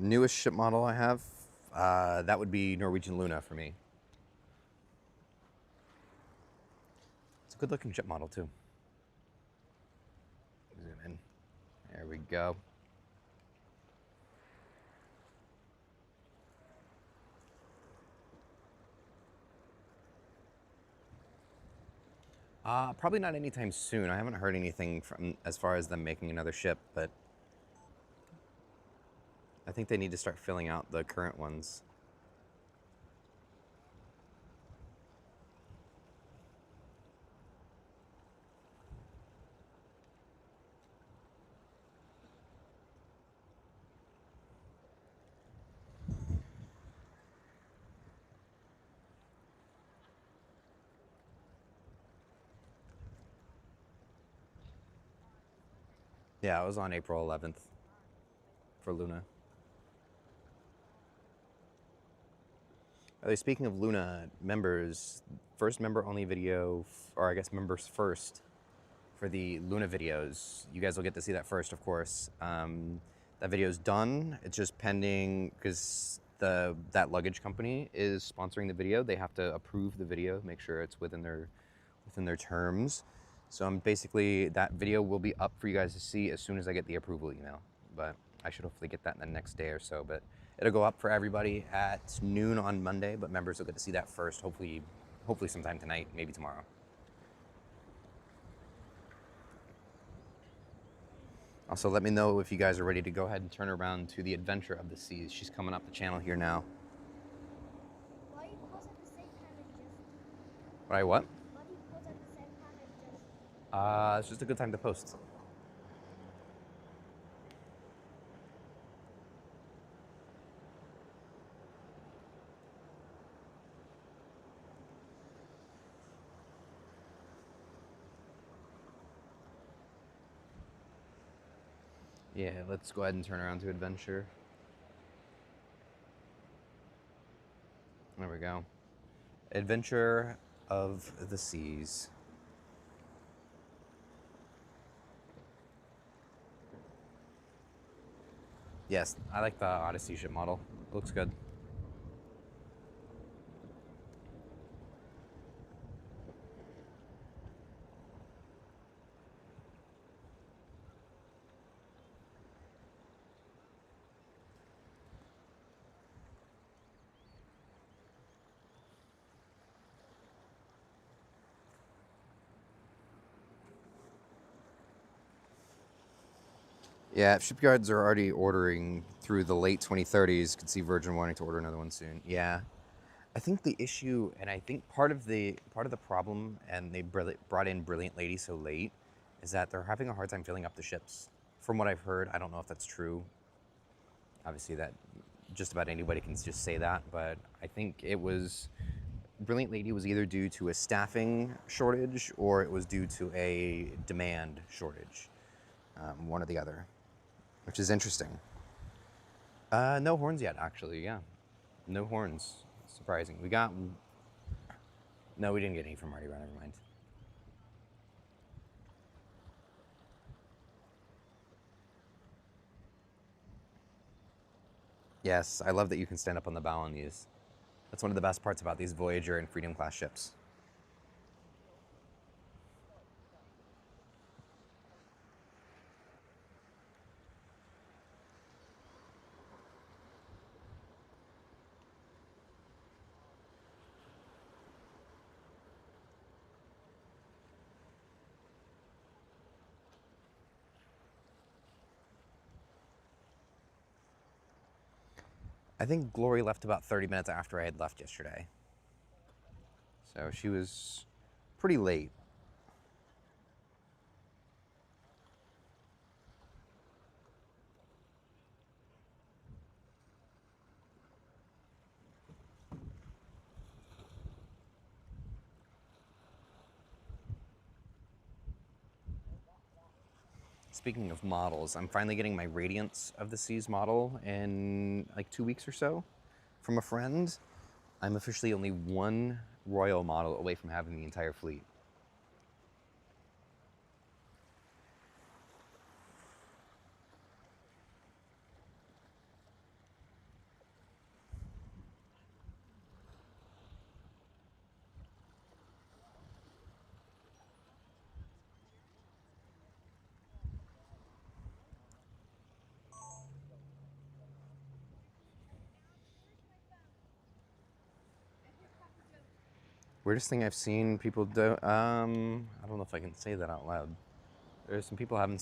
Newest ship model I have, that would be Norwegian Luna for me. It's a good looking ship model too. Zoom in. There we go. Probably not anytime soon. I haven't heard anything from as far as them making another ship, but I think they need to start filling out the current ones. Yeah, it was on April 11th for Luna. Speaking of Luna members, first member only video, or I guess members first for the Luna videos. You guys will get to see that first, of course. That video is done. It's just pending because that luggage company is sponsoring the video. They have to approve the video, make sure it's within their terms. So basically that video will be up for you guys to see as soon as I get the approval email. But I should hopefully get that in the next day or so. But it'll go up for everybody at noon on Monday, but members will get to see that first, hopefully sometime tonight, maybe tomorrow. Also, let me know if you guys are ready to go ahead and turn around to the Adventure of the Seas. She's coming up the channel here now. Why you pause at the same time as just? What? Why do you pause at the same time as just? It's just a good time to post. Yeah, let's go ahead and turn around to Adventure. There we go. Adventure of the Seas. Yes, I like the Odyssey ship model. It looks good. Yeah, shipyards are already ordering through the late 2030s. Could see Virgin wanting to order another one soon. Yeah, I think the issue, and I think part of the problem, and they brought in Brilliant Lady so late, is that they're having a hard time filling up the ships. From what I've heard, I don't know if that's true. Obviously, that just about anybody can just say that, but I think it was Brilliant Lady was either due to a staffing shortage or it was due to a demand shortage, one or the other, which is interesting. No horns yet, actually. Yeah, no horns. Surprising. No, we didn't get any from Mardi Gras. Never mind. Yes, I love that you can stand up on the bow on these. That's one of the best parts about these Voyager and Freedom class ships. I think Glory left about 30 minutes after I had left yesterday. So she was pretty late. Speaking of models, I'm finally getting my Radiance of the Seas model in like 2 weeks or so from a friend. I'm officially only one Royal model away from having the entire fleet. Weirdest thing I've seen people do. I don't know if I can say that out loud. There's some people having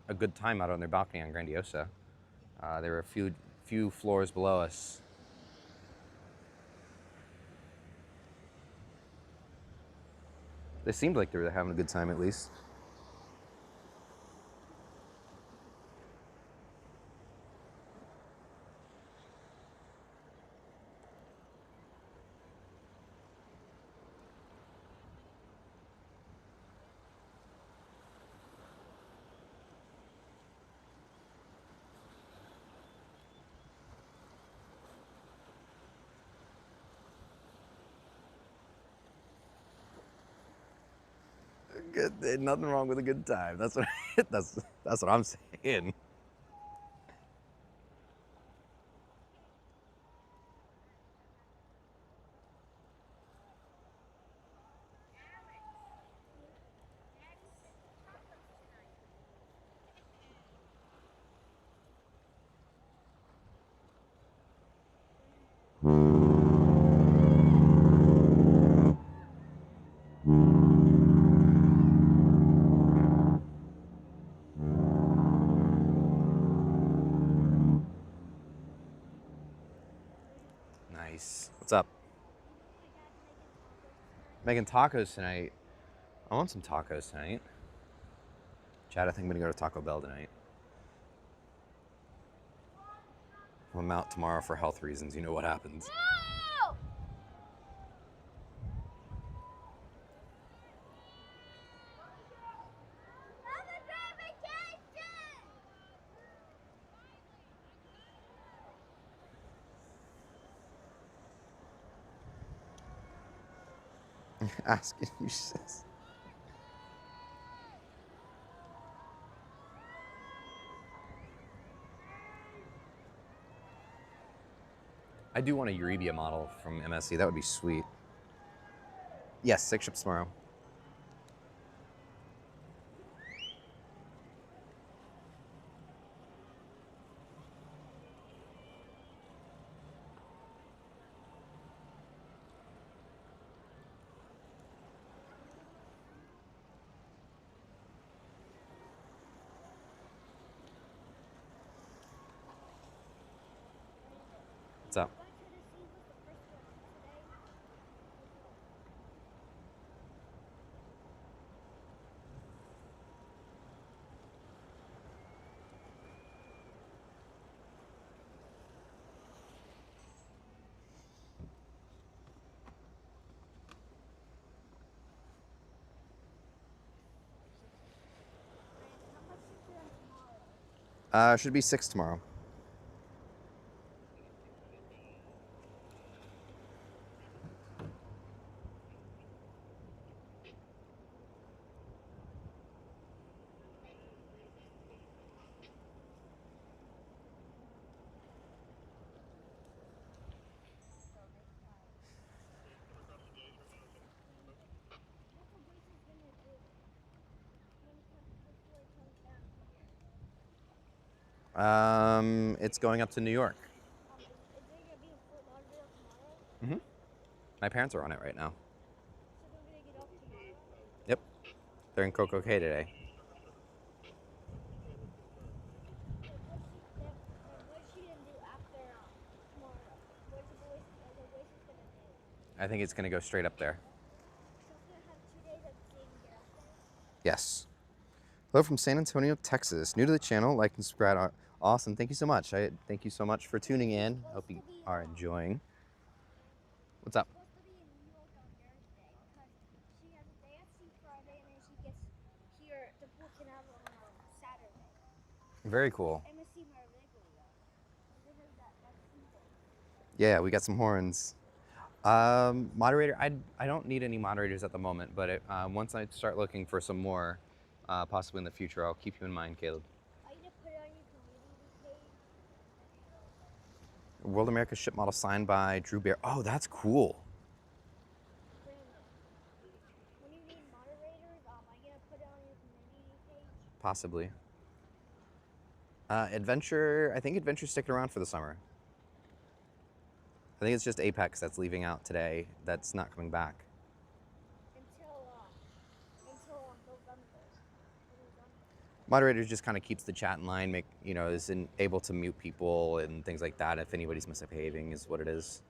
a good time out on their balcony on Grandiosa. There were a few floors below us. They seemed like they were having a good time at least. Good, nothing wrong with a good time. That's what that's what I'm saying. Nice. What's up? Making tacos tonight. I want some tacos tonight. Chad, I think I'm gonna go to Taco Bell tonight. I'm out tomorrow for health reasons. You know what happens. No! I'm a great vacation! Asking you, sis. I do want a Euribia model from MSC. That would be sweet. Yes, 6 ships tomorrow. What's up? Should be 6 tomorrow. It's going up to New York. Is it gonna be in Fort Lauderdale tomorrow? Mm-hmm. My parents are on it right now. So they're gonna get off tomorrow? Yep. They're in Coco Cay today. What's she gonna do after tomorrow? What's the voice gonna do? I think it's going to go straight up there. So it's gonna have 2 days of seeing get up there? Yes. Hello from San Antonio, Texas. New to the channel, like and subscribe. Awesome. Thank you so much. Thank you so much for tuning in. Hope you are enjoying. What's up? Supposed to be in New York on Thursday because she has a day at sea Friday and then she gets here to Port Canaveral on Saturday. Very cool. MSC Mardi Gras. That season. Yeah, we got some horns. Moderator, I don't need any moderators at the moment, but once I start looking for some more, possibly in the future, I'll keep you in mind, Caleb. Are you gonna put it on your community page? World America ship model signed by Drew Bear. Oh, that's cool. Brandon, when you need moderators, are you gonna put it on your community page? Possibly. Adventure, I think Adventure's sticking around for the summer. I think it's just Apex that's leaving out today. That's not coming back. Moderator just kind of keeps the chat in line, is able to mute people and things like that if anybody's misbehaving is what it is.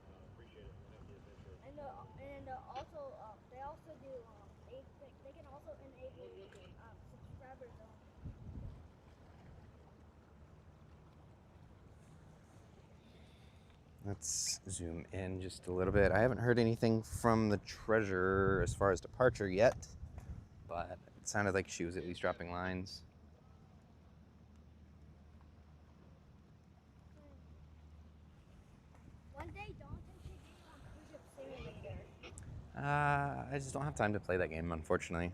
And also they also do they can also enable subscriber zone. Let's zoom in just a little bit. I haven't heard anything from the treasurer as far as departure yet, but it sounded like she was at least dropping lines. One day, don't take a game on cruise ship simulator. I just don't have time to play that game, unfortunately.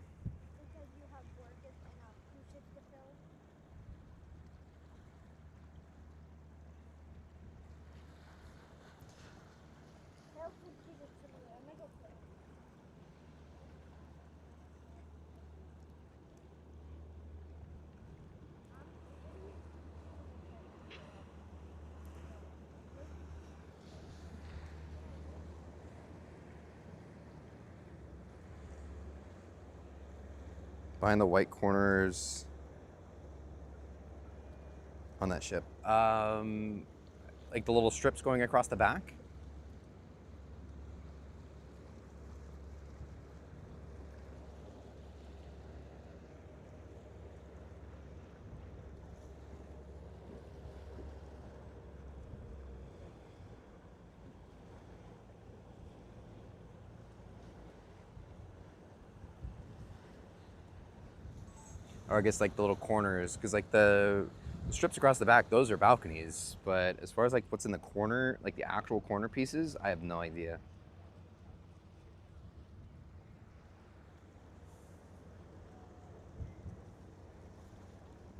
Because you have work and cruise ships to fill. Help with cruise ship simulator. I'm gonna go play. Behind the white corners on that ship. Like the little strips going across the back. Or I guess like the little corners, because like the strips across the back, those are balconies. But as far as like what's in the corner, like the actual corner pieces, I have no idea.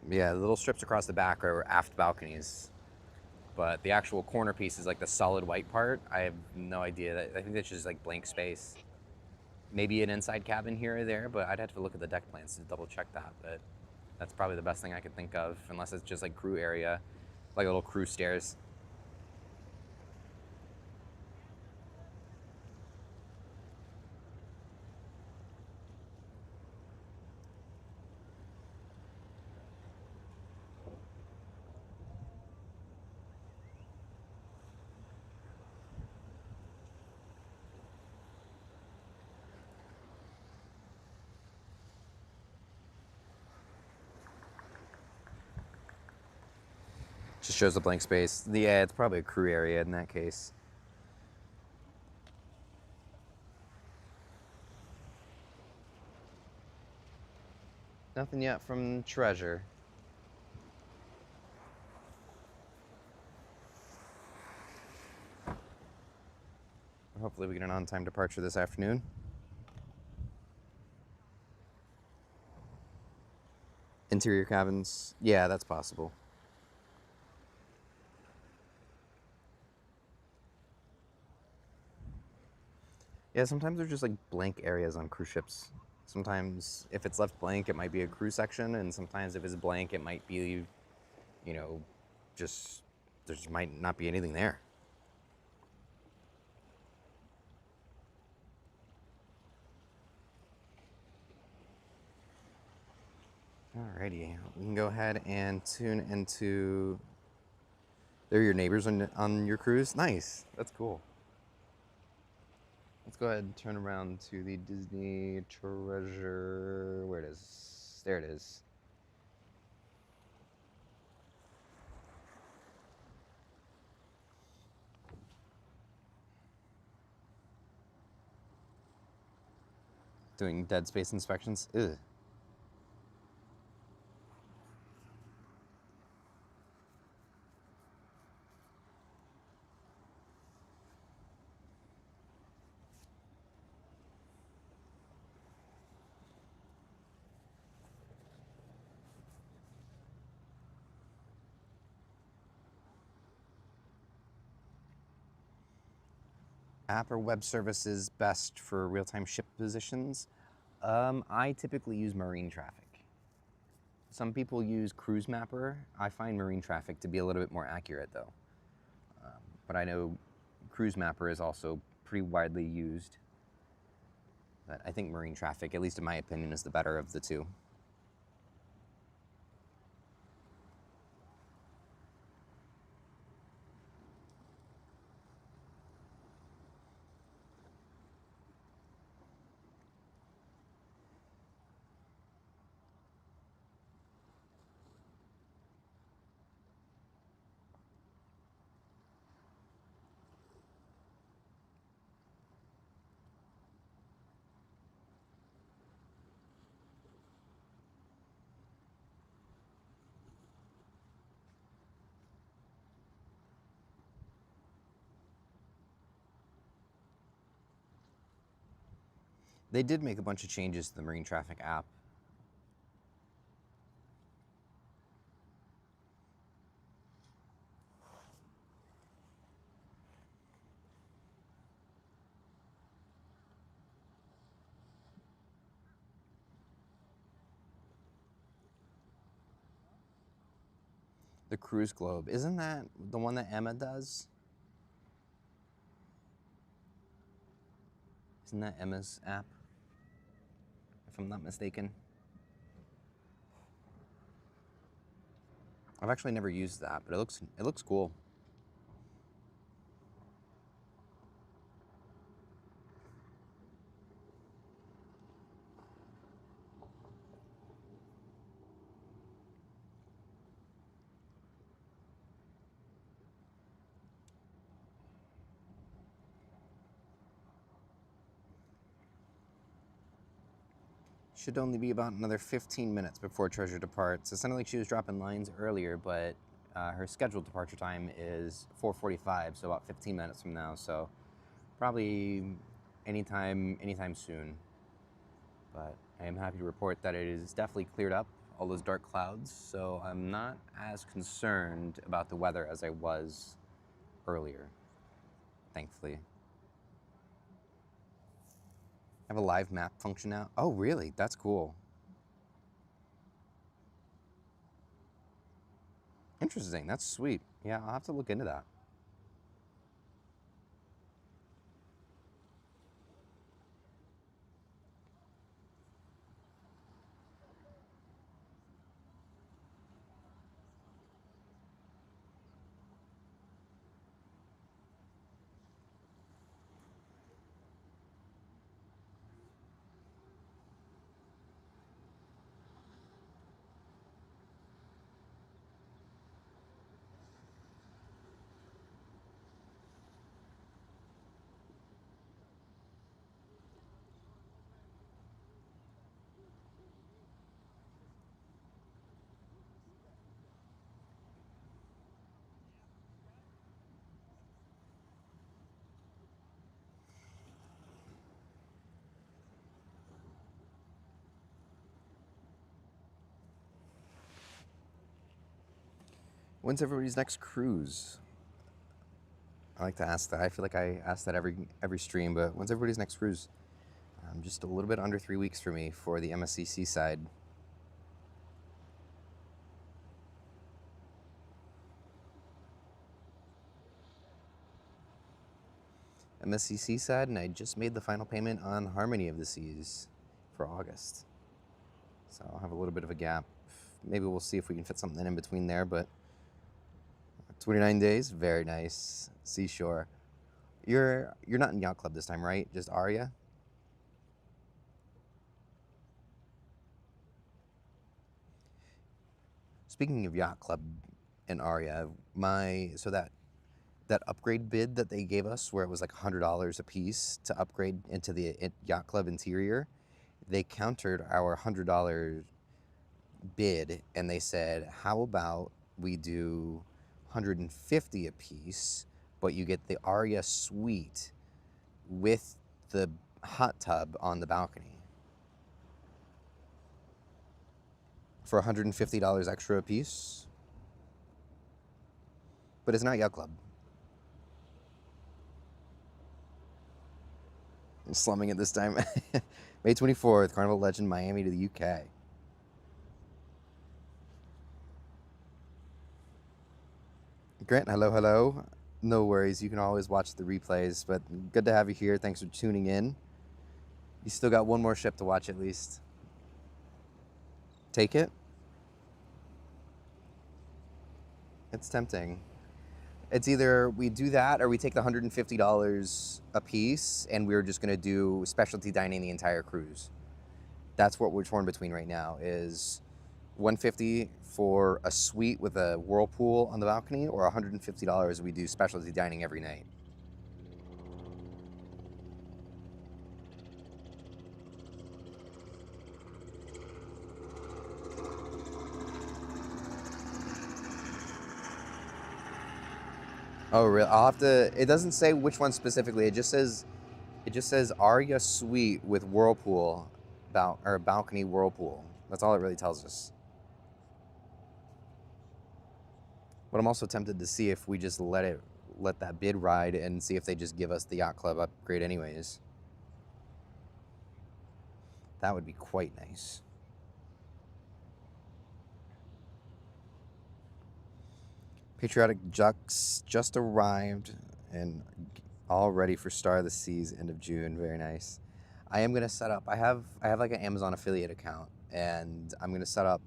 Yeah, the little strips across the back are aft balconies. But the actual corner piece is like the solid white part. I have no idea. I think that's just like blank space. Maybe an inside cabin here or there, but I'd have to look at the deck plans to double check that. But that's probably the best thing I could think of, unless it's just like crew area, like little crew stairs. Just shows a blank space. Yeah, it's probably a crew area in that case. Nothing yet from Treasure. Hopefully we get an on-time departure this afternoon. Interior cabins. Yeah, that's possible. Yeah, sometimes there's just like blank areas on cruise ships. Sometimes if it's left blank, it might be a crew section, and sometimes if it's blank, it might be, just there just might not be anything there. Alrighty, we can go ahead and tune into. They're your neighbors on your cruise. Nice, that's cool. Let's go ahead and turn around to the Disney Treasure. Where it is? There it is. Doing dead space inspections. Ugh. App or web services best for real-time ship positions? I typically use marine traffic. Some people use Cruise Mapper. I find marine traffic to be a little bit more accurate though. But I know Cruise Mapper is also pretty widely used. But I think marine traffic, at least in my opinion, is the better of the two. They did make a bunch of changes to the marine traffic app. The Cruise Globe, isn't that the one that Emma does? Isn't that Emma's app, if I'm not mistaken? I've actually never used that, but it looks cool. Should only be about another 15 minutes before Treasure departs. It sounded like she was dropping lines earlier, but her scheduled departure time is 4:45, so about 15 minutes from now. So probably anytime soon. But I am happy to report that it is definitely cleared up, all those dark clouds. So I'm not as concerned about the weather as I was earlier, thankfully. I have a live map function now. Oh, really? That's cool. Interesting. That's sweet. Yeah, I'll have to look into that. When's everybody's next cruise? I like to ask that. I feel like I ask that every stream, but when's everybody's next cruise? Just a little bit under 3 weeks for me for the MSCC side. MSCC side, and I just made the final payment on Harmony of the Seas for August. So I'll have a little bit of a gap. Maybe we'll see if we can fit something in between there, but 29 days, very nice. Seashore. You're not in Yacht Club this time, right? Just Aria? Speaking of Yacht Club and Aria, that upgrade bid that they gave us, where it was like $100 a piece to upgrade into the Yacht Club interior, they countered our $100 bid and they said, how about we do $150 a piece, but you get the Aria suite with the hot tub on the balcony for $150 extra a piece. But it's not Yacht Club. I'm slumming it this time. May 24th, Carnival Legend, Miami to the UK. Grant, hello. No worries, you can always watch the replays, but good to have you here. Thanks for tuning in. You still got one more ship to watch at least. Take it. It's tempting. It's either we do that or we take the $150 a piece and we're just gonna do specialty dining the entire cruise. That's what we're torn between right now, is $150 for a suite with a whirlpool on the balcony, or $150 we do specialty dining every night. Oh, really? I'll have to, it doesn't say which one specifically. It just says It just says Aria Suite with whirlpool, or balcony whirlpool. That's all it really tells us. But I'm also tempted to see if we just let that bid ride and see if they just give us the yacht club upgrade anyways. That would be quite nice. Patriotic Ducks just arrived and all ready for Star of the Seas end of June. Very nice. I am gonna set up. I have like an Amazon affiliate account, and I'm gonna set up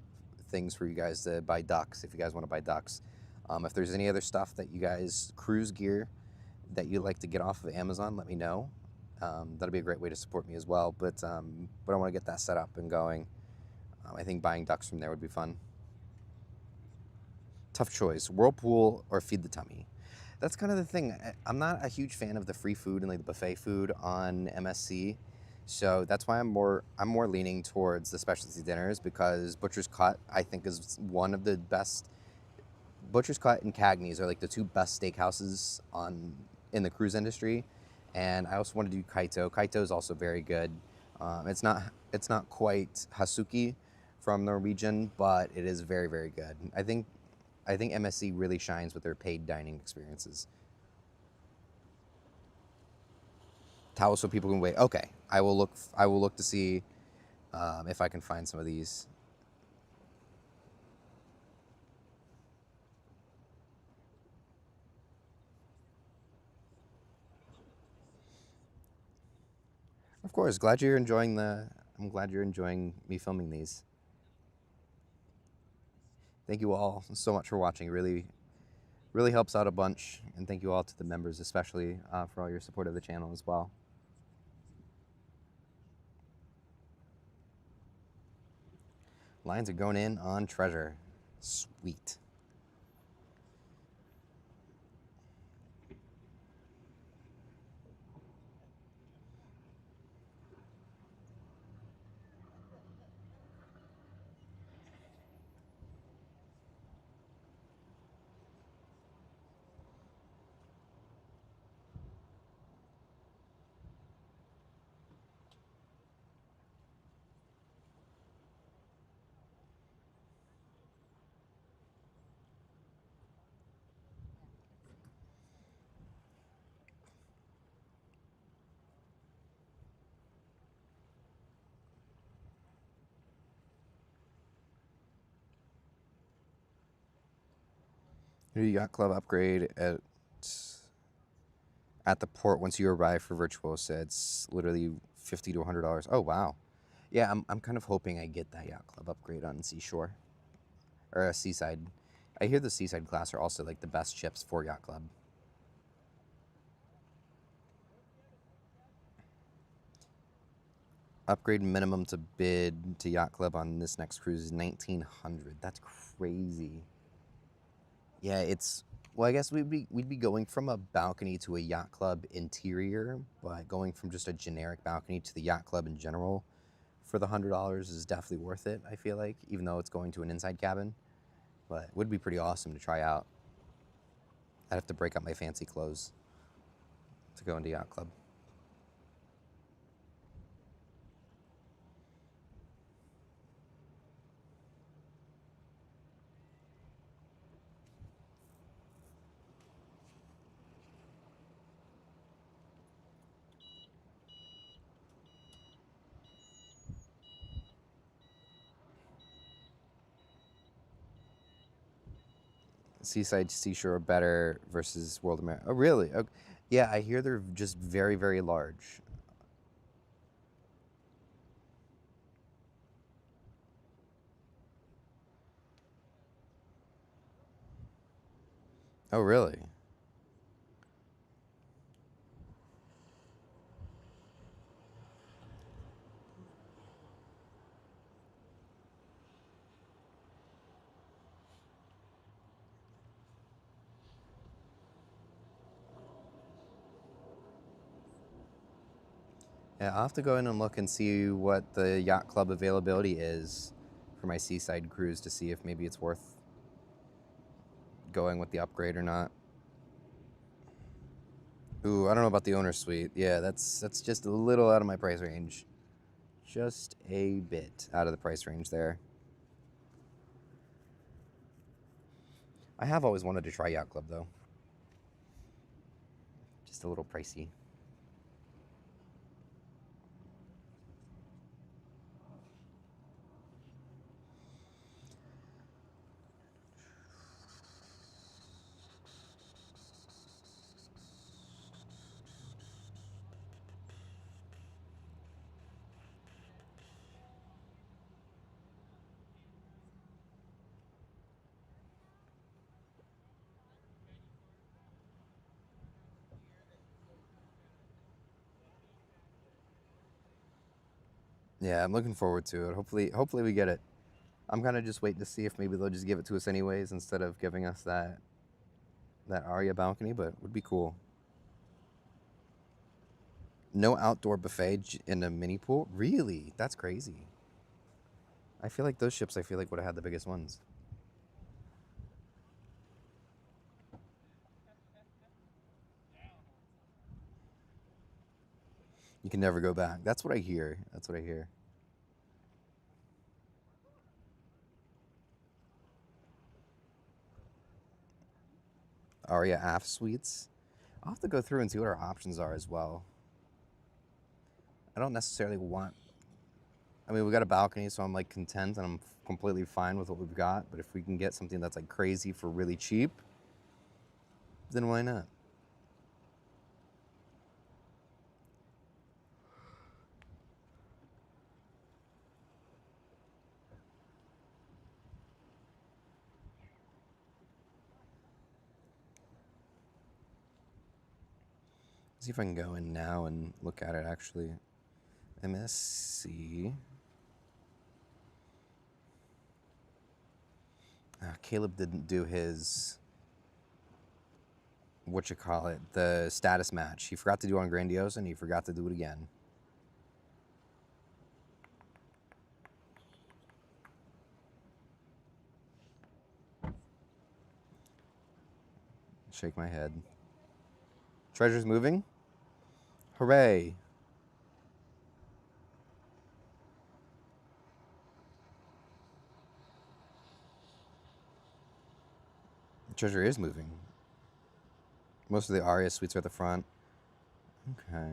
things for you guys to buy ducks if you guys want to buy ducks. If there's any other stuff that you guys cruise gear that you'd like to get off of Amazon, let me know. That'll be a great way to support me as well. But I want to get that set up and going. I think buying ducks from there would be fun. Tough choice: Whirlpool or Feed the Tummy. That's kind of the thing. I'm not a huge fan of the free food and like the buffet food on MSC, so that's why I'm more leaning towards the specialty dinners, because Butcher's Cut I think is one of the best. Butcher's Cut and Cagney's are like the two best steakhouses in the cruise industry, and I also want to do Kaito. Kaito is also very good. It's not quite Hasuki from Norwegian, but it is very, very good. I think MSC really shines with their paid dining experiences. Towels so people can wait. Okay, I will look to see if I can find some of these. Of course, I'm glad you're enjoying me filming these. Thank you all so much for watching. It really helps out a bunch, and thank you all to the members especially for all your support of the channel as well. Lines are going in on Treasure. Sweet. New Yacht Club upgrade at the port once you arrive for Virtuosa. It's literally $50 to $100. Oh wow, yeah. I'm kind of hoping I get that Yacht Club upgrade on Seashore or a Seaside. I hear the Seaside class are also like the best ships for Yacht Club. Upgrade minimum to bid to Yacht Club on this next cruise is $1,900. That's crazy. Yeah, it's well. I guess we'd be going from a balcony to a Yacht Club interior, but going from just a generic balcony to the Yacht Club in general for the $100 is definitely worth it. I feel like, even though it's going to an inside cabin, but it would be pretty awesome to try out. I'd have to break out my fancy clothes to go into Yacht Club. Seaside, Seashore better versus World America. Oh, really? Okay. Yeah, I hear they're just very, very large. Oh, really? Yeah, I'll have to go in and look and see what the Yacht Club availability is for my Seaside cruise to see if maybe it's worth going with the upgrade or not. Ooh, I don't know about the owner suite. Yeah, that's just a little out of my price range. Just a bit out of the price range there. I have always wanted to try Yacht Club though. Just a little pricey. Yeah, I'm looking forward to it. Hopefully we get it. I'm kind of just waiting to see if maybe they'll just give it to us anyways instead of giving us that Aria balcony, but it would be cool. No outdoor buffet in a mini pool? Really? That's crazy. I feel like those ships would have had the biggest ones. You can never go back. That's what I hear. That's what I hear. Aria aft suites. I'll have to go through and see what our options are as well. I don't necessarily want. I mean, we got a balcony, so I'm like content and I'm completely fine with what we've got. But if we can get something that's like crazy for really cheap, then why not? See if I can go in now and look at it actually. MSC. Caleb didn't do his, the status match. He forgot to do it on Grandiose and he forgot to do it again. Shake my head. Treasure's moving? Hooray. Treasure is moving. Most of the Aria suites are at the front. Okay.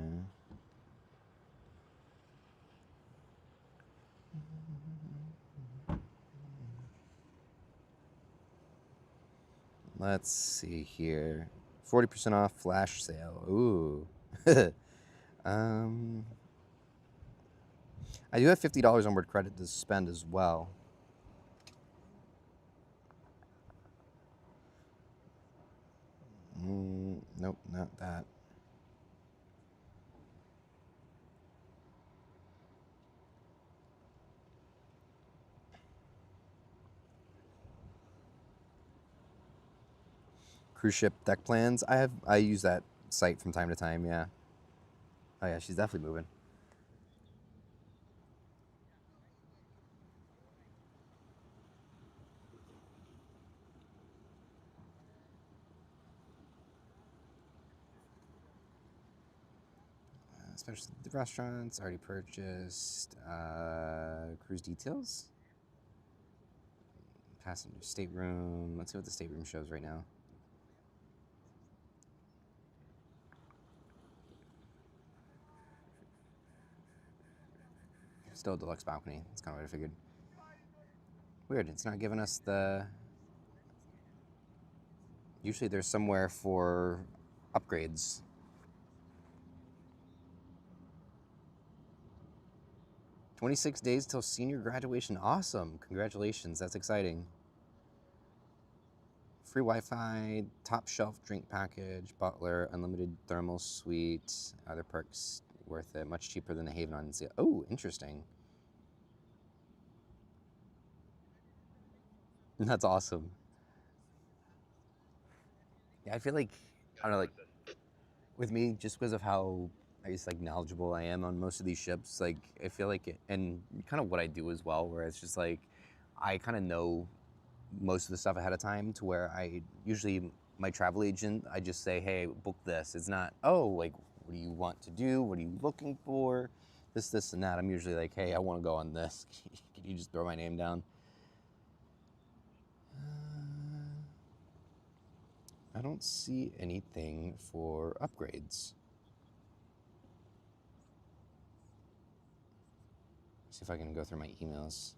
Let's see here. 40% off flash sale. Ooh. I do have $50 onboard credit to spend as well. Nope, not that. Cruise ship deck plans. I use that site from time to time, yeah. Oh yeah, she's definitely moving. Especially the restaurants already purchased. Cruise details. Passenger stateroom. Let's see what the stateroom shows right now. Still a deluxe balcony. That's kind of what I figured. Weird, it's not giving us the... Usually there's somewhere for upgrades. "26 days till senior graduation." Awesome. Congratulations. That's exciting. Free Wi-Fi, top shelf drink package, butler, unlimited thermal suite, other perks worth it. Much cheaper than the Haven on Sea. Oh, interesting. That's awesome. Yeah, I feel like, I don't know, like, with me, just because of how, I guess, like, knowledgeable I am on most of these ships, like, I feel like, and kind of what I do as well, where it's just like, I kind of know most of the stuff ahead of time to where I usually my travel agent, I just say, hey, book this. It's not, oh, like, what do you want to do? What are you looking for? This, and that. I'm usually like, hey, I want to go on this. Can you just throw my name down? I don't see anything for upgrades. See if I can go through my emails.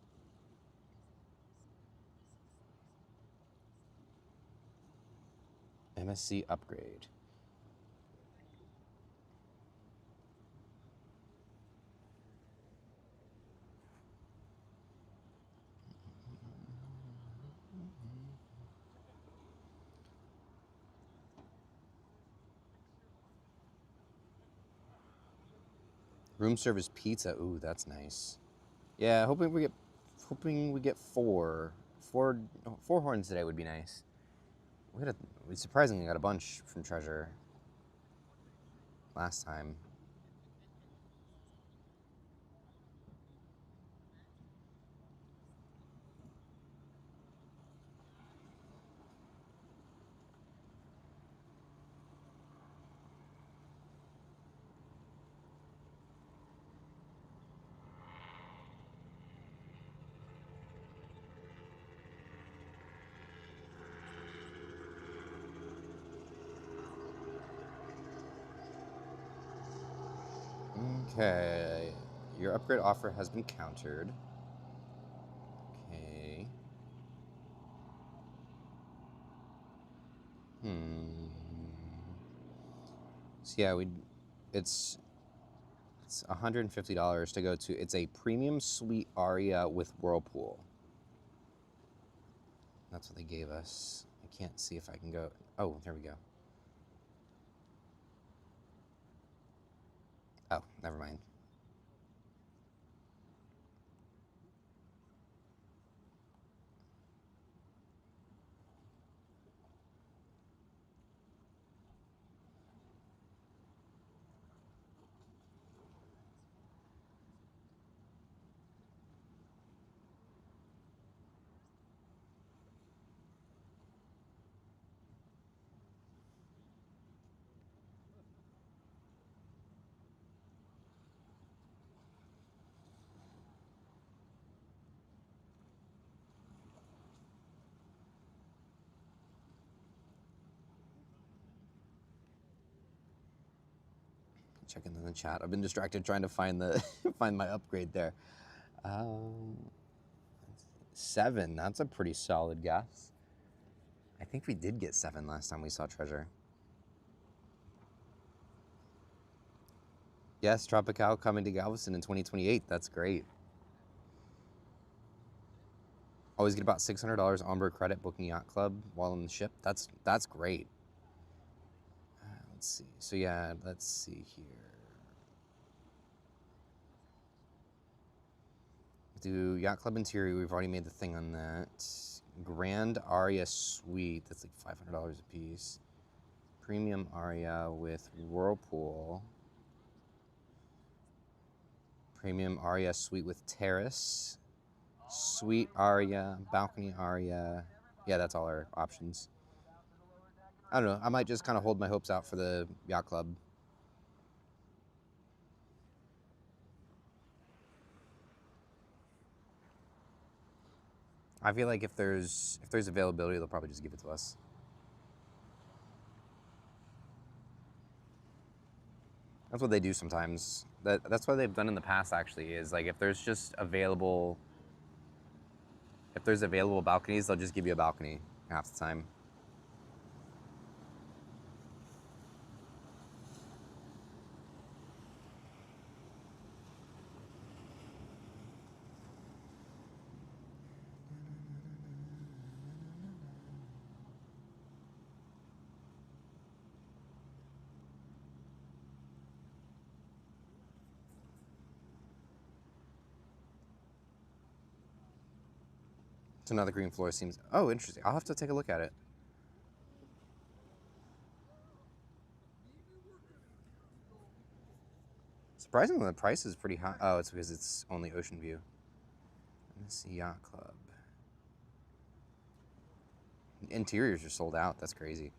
MSC upgrade. Room service pizza. Ooh, that's nice. Yeah, hoping we get four horns today would be nice. We surprisingly got a bunch from Treasure last time. Okay, your upgrade offer has been countered. Okay. So yeah, it's $150 to go to. It's a premium suite Aria with Whirlpool. That's what they gave us. I can't see if I can go. Oh, there we go. Oh, never mind. Checking in the chat. I've been distracted trying to find the find my upgrade there. 7. That's a pretty solid guess. I think we did get 7 last time we saw Treasure. Yes, Tropical coming to Galveston in 2028. That's great. Always get about $600 onboard credit booking yacht club while on the ship. That's great. Let's see. So yeah, let's see here. Do yacht club interior? We've already made the thing on that. Grand Aria suite. That's like $500 a piece. Premium Aria with Whirlpool. Premium Aria suite with terrace. Suite Aria, balcony Aria. Yeah, that's all our options. I don't know. I might just kind of hold my hopes out for the yacht club. I feel like if there's availability, they'll probably just give it to us. That's what they do sometimes. That's what they've done in the past, actually, is like if there's available balconies, they'll just give you a balcony half the time. So now the green floor seems, oh, interesting. I'll have to take a look at it. Surprisingly, the price is pretty high. Oh, it's because it's only ocean view. MSC Yacht Club. Interiors are sold out. That's crazy.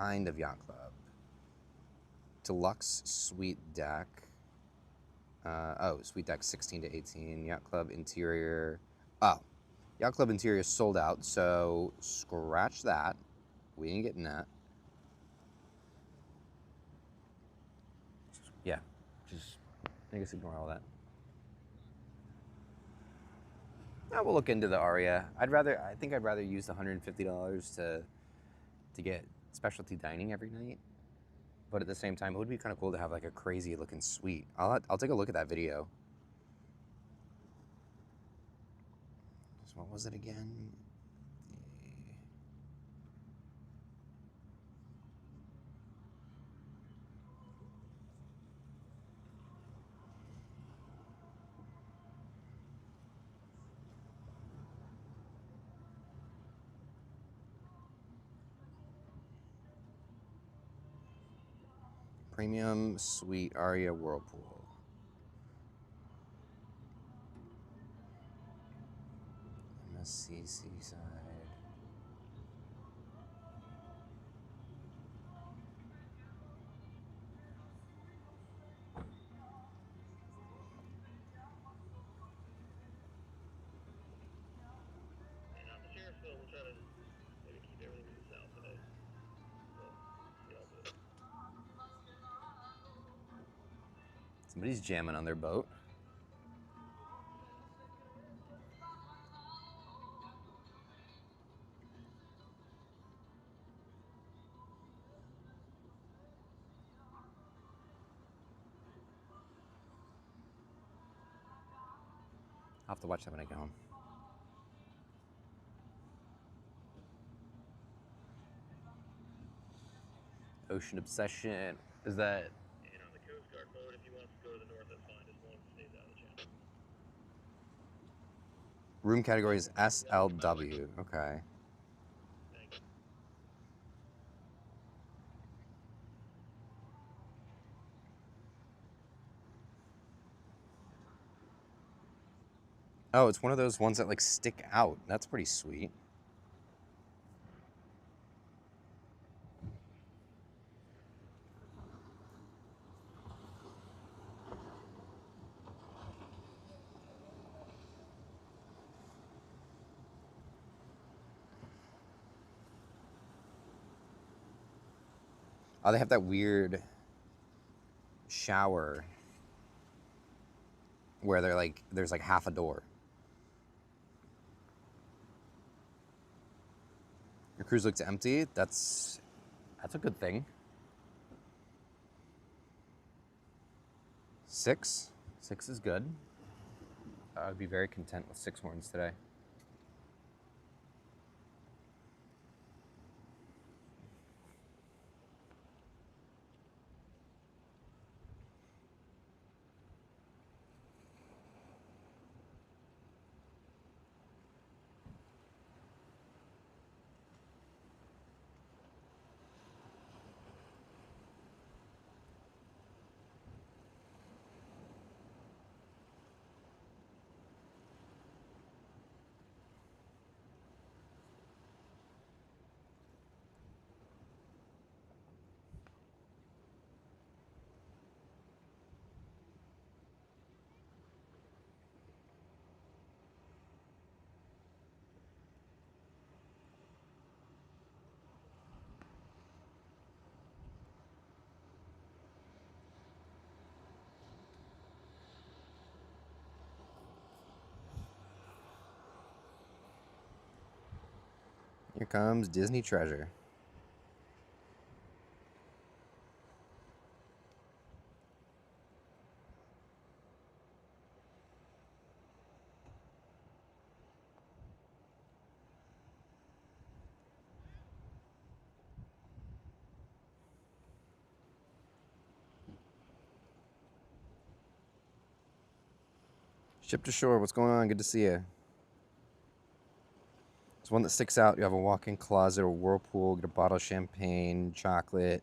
kind of yacht club. Deluxe suite deck. Oh, suite deck 16 to 18. Yacht club interior. Oh, yacht club interior sold out, so scratch that. We ain't getting that. Yeah, just, I guess ignore all that. Yeah, we'll look into the Aria. I think I'd rather use the $150 to get specialty dining every night. But at the same time, it would be kind of cool to have like a crazy looking suite. I'll take a look at that video. So what was it again? Premium Suite Aria Whirlpool. MSCC side. And on the Sheriffsville, we'll try to maybe keep everything to the south today. So, see how good. Somebody's jamming on their boat. I'll have to watch that when I get home. Ocean Obsession. Is that? And on the Coast Guard boat, if he wants to go to the north, that's fine. Just one stays out of the channel. Room category is SLW. Okay. Thanks. Oh, it's one of those ones that like stick out. That's pretty sweet. Oh, they have that weird shower where there's like half a door. Your cruise looks empty. That's a good thing. 6 is good. I would be very content with 6 horns today. Here comes Disney Treasure. Ship to shore, what's going on? Good to see you. It's one that sticks out. You have a walk-in closet, a whirlpool, get a bottle of champagne, chocolate,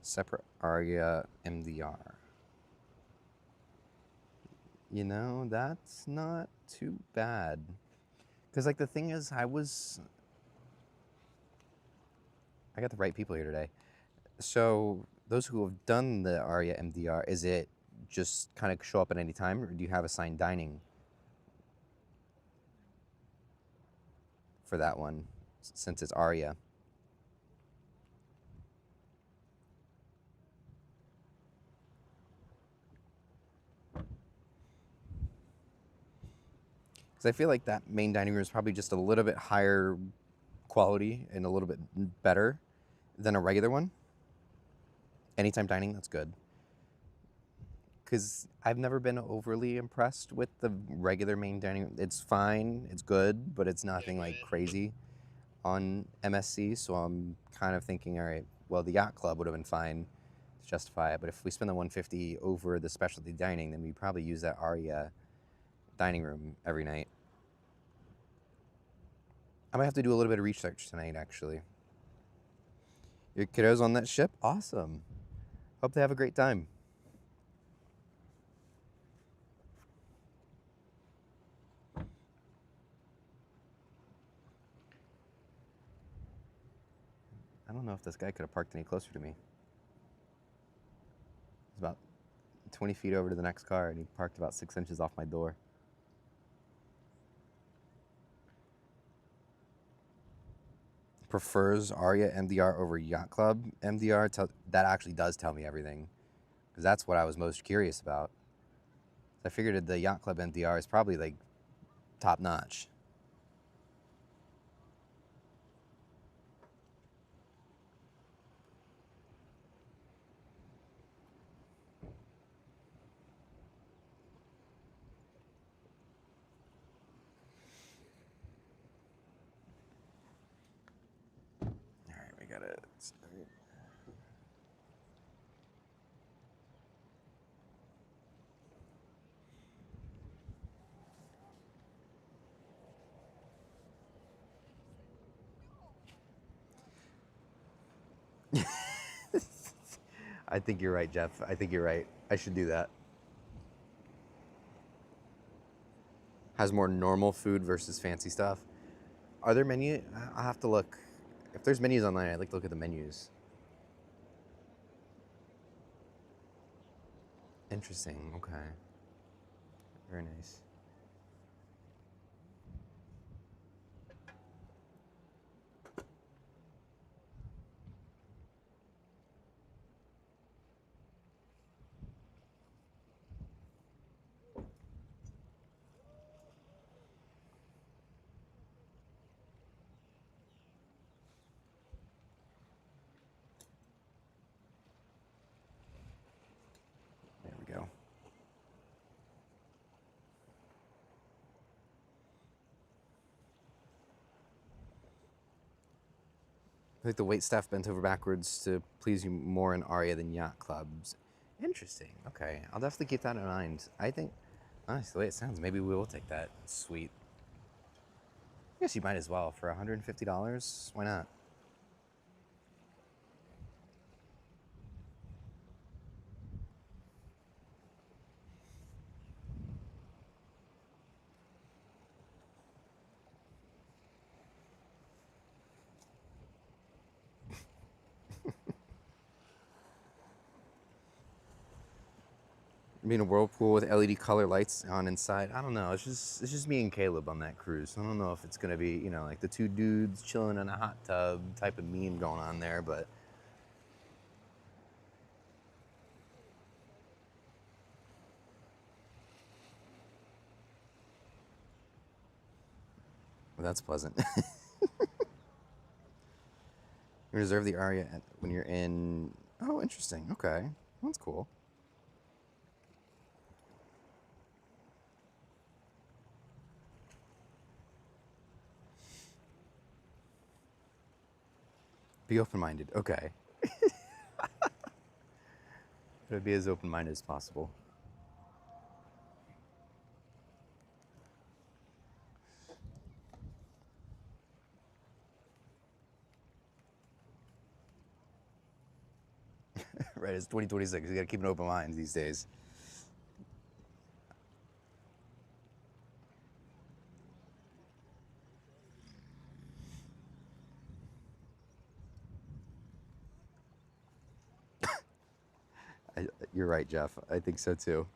separate Aria, MDR. You know, that's not too bad. Because, like, the thing is, I was I got the right people here today. So those who have done the Aria MDR, is it just kind of show up at any time, or do you have assigned dining for that one since it's Aria? Because I feel like that main dining room is probably just a little bit higher quality and a little bit better than a regular one. Anytime dining, that's good. Because I've never been overly impressed with the regular main dining room. It's fine, it's good, but it's nothing like crazy on MSC. So I'm kind of thinking, all right, well, the yacht club would have been fine to justify it. But if we spend the 150 over the specialty dining, then we probably use that Aria dining room every night. I might have to do a little bit of research tonight, actually. Your kiddos on that ship? Awesome. Hope they have a great time. I don't know if this guy could have parked any closer to me. It's about 20 feet over to the next car, and he parked about 6 inches off my door. Prefers Aria MDR over Yacht Club MDR. That actually does tell me everything, because that's what I was most curious about. I figured the Yacht Club MDR is probably like top notch. All right, we got it. I think you're right, Jeff. I think you're right. I should do that. Has more normal food versus fancy stuff. Are there menus? I'll have to look. If there's menus online, I'd like to look at the menus. Interesting. Okay. Very nice. There we go. I think the wait staff bent over backwards to please you more in Aria than yacht clubs. Interesting. Okay, I'll definitely keep that in mind. I think, honestly, the way it sounds, maybe we will take that suite. I guess you might as well for $150. Why not? Being a whirlpool with LED color lights on inside. I don't know. It's just me and Caleb on that cruise. I don't know if it's gonna be like the two dudes chilling in a hot tub type of meme going on there, but that's pleasant. You reserve the Aria when you're in. Oh, interesting. Okay, that's cool. Be open-minded. Okay. Try to be as open-minded as possible. Right, it's 2026. You gotta keep an open mind these days. You're right, Jeff. I think so too.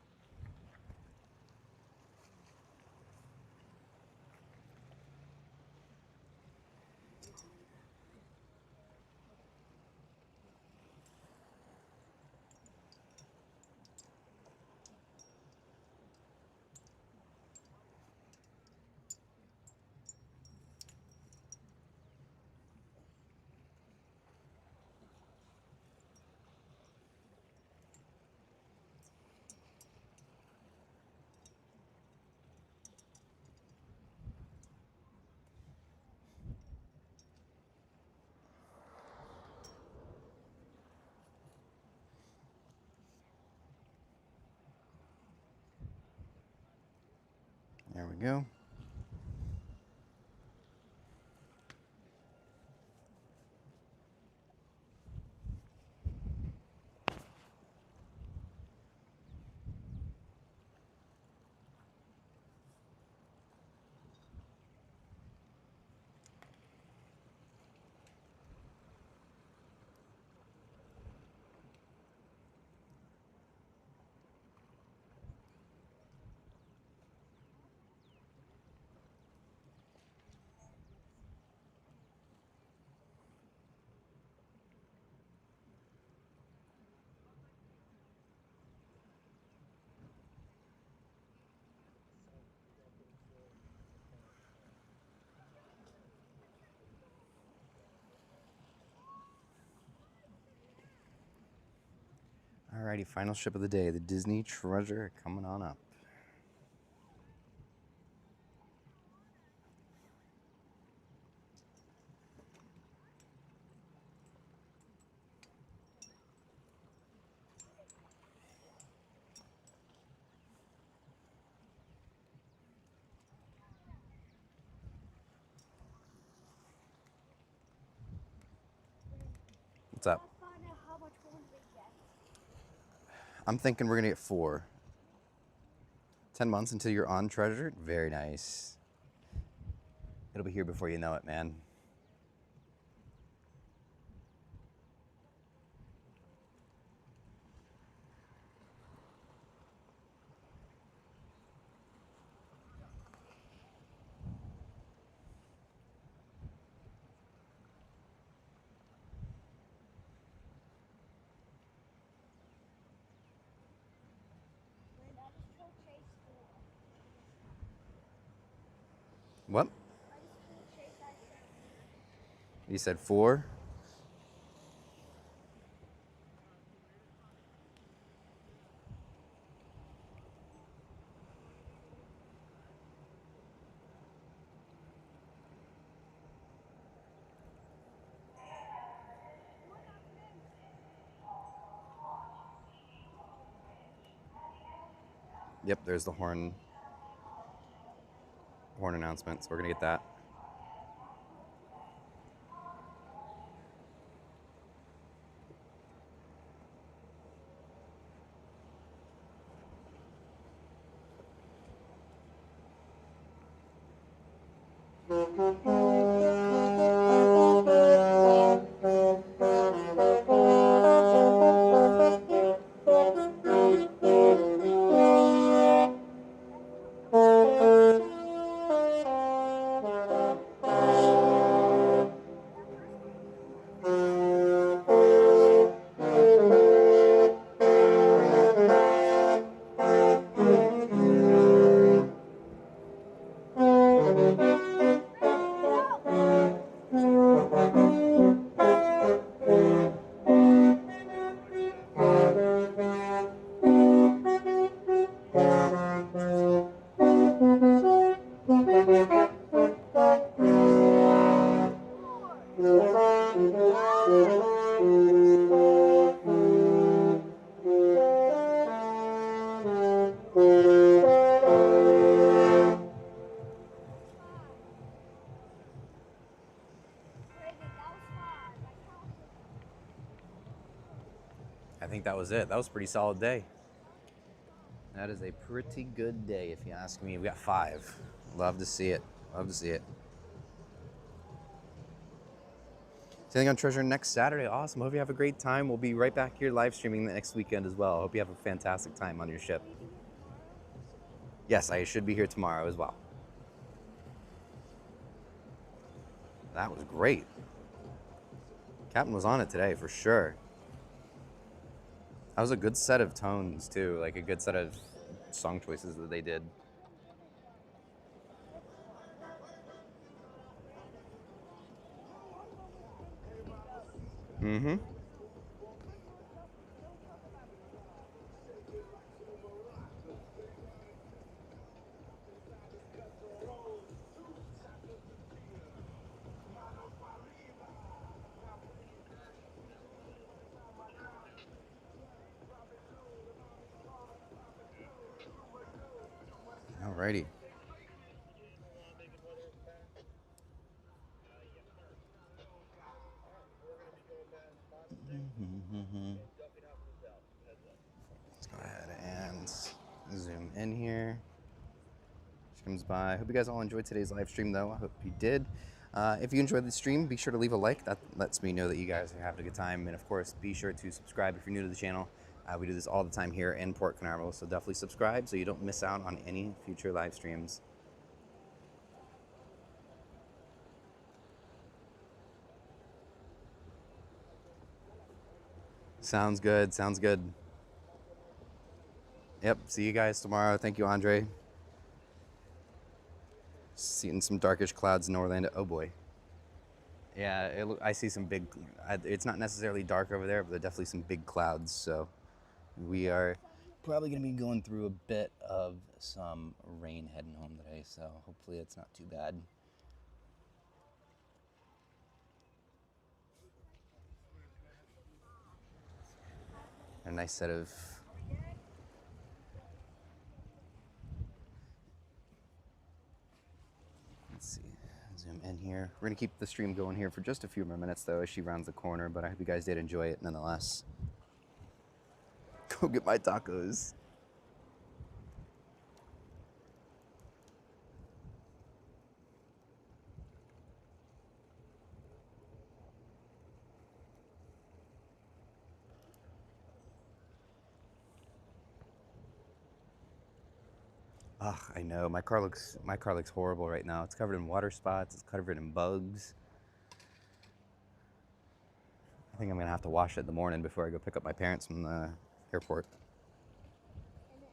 There we go. Alrighty, final ship of the day, the Disney Treasure coming on up. What's up? Find out how much one we get. I'm thinking we're gonna get 4. 10 months until you're on Treasure. Very nice. It'll be here before you know it, man. And I just told Chase 4. What? I just told Chase I said. You said 4? Yep, there's the horn announcement, so we're gonna get that. I think that was it. That was a pretty solid day. That is a pretty good day, if you ask me. We got 5. Love to see it. Love to see it. Sailing on Treasure next Saturday. Awesome. Hope you have a great time. We'll be right back here live streaming the next weekend as well. Hope you have a fantastic time on your ship. Will you be here tomorrow? Yes, I should be here tomorrow as well. That was great. Captain was on it today for sure. That was a good set of tones too, like a good set of song choices that they did. Mm-hmm. Alrighty. Let's go ahead and zoom in here. She comes by. Hope you guys all enjoyed today's live stream, though. I hope you did. If you enjoyed the stream, be sure to leave a like. That lets me know that you guys are having a good time. And of course, be sure to subscribe if you're new to the channel. We do this all the time here in Port Canaveral, so definitely subscribe so you don't miss out on any future live streams. Sounds good. Sounds good. Yep. See you guys tomorrow. Thank you, Andre. Seeing some darkish clouds in Orlando. Oh boy. Yeah, I see some big. It's not necessarily dark over there, but there are definitely some big clouds. So we are probably going to be going through a bit of some rain heading home today. So hopefully it's not too bad. A nice set of. Let's see. Zoom in here. We're going to keep the stream going here for just a few more minutes, though, as she rounds the corner. But I hope you guys did enjoy it nonetheless. Go get my tacos. Ugh, I know. My car looks horrible right now. It's covered in water spots. It's covered in bugs. I think I'm gonna have to wash it in the morning before I go pick up my parents from the airport. And then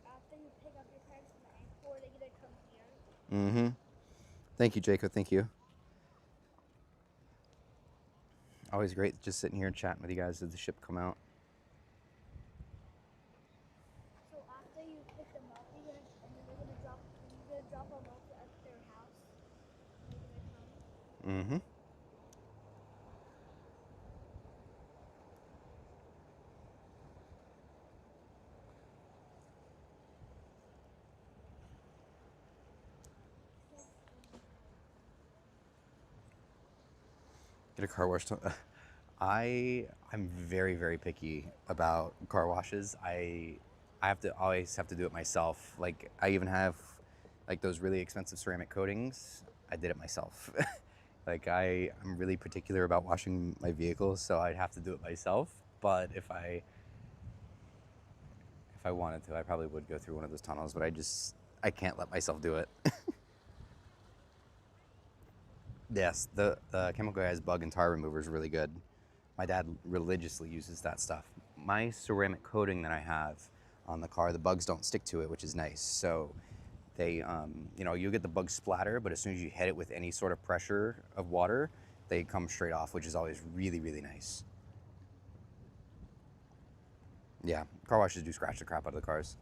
after you pick up your parents from the airport, they're gonna come here. Mm-hmm. Thank you, Jacob. Thank you. Always great just sitting here and chatting with you guys as the ship come out. So after you pick them up, and then they're gonna drop them off at their house. They're gonna come. Mm-hmm. Get a car wash. I'm very, very picky about car washes. I always have to do it myself. Like I even have like those really expensive ceramic coatings. I did it myself. Like I'm really particular about washing my vehicles, so I'd have to do it myself. But if I wanted to, I probably would go through one of those tunnels, but I can't let myself do it. Yes, the Chemical Guys bug and tar remover is really good. My dad religiously uses that stuff. My ceramic coating that I have on the car, the bugs don't stick to it, which is nice. So they, you get the bug splatter, but as soon as you hit it with any sort of pressure of water, they come straight off, which is always really, really nice. Yeah, car washes do scratch the crap out of the cars.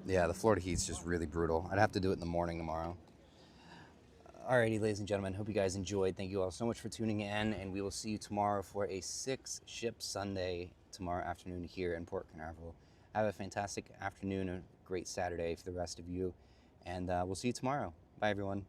Yeah, the Florida heat's just really brutal. I'd have to do it in the morning tomorrow. Alrighty, ladies and gentlemen, hope you guys enjoyed. Thank you all so much for tuning in, and we will see you tomorrow for a 6-ship Sunday tomorrow afternoon here in Port Canaveral. Have a fantastic afternoon, a great Saturday for the rest of you, and we'll see you tomorrow. Bye, everyone.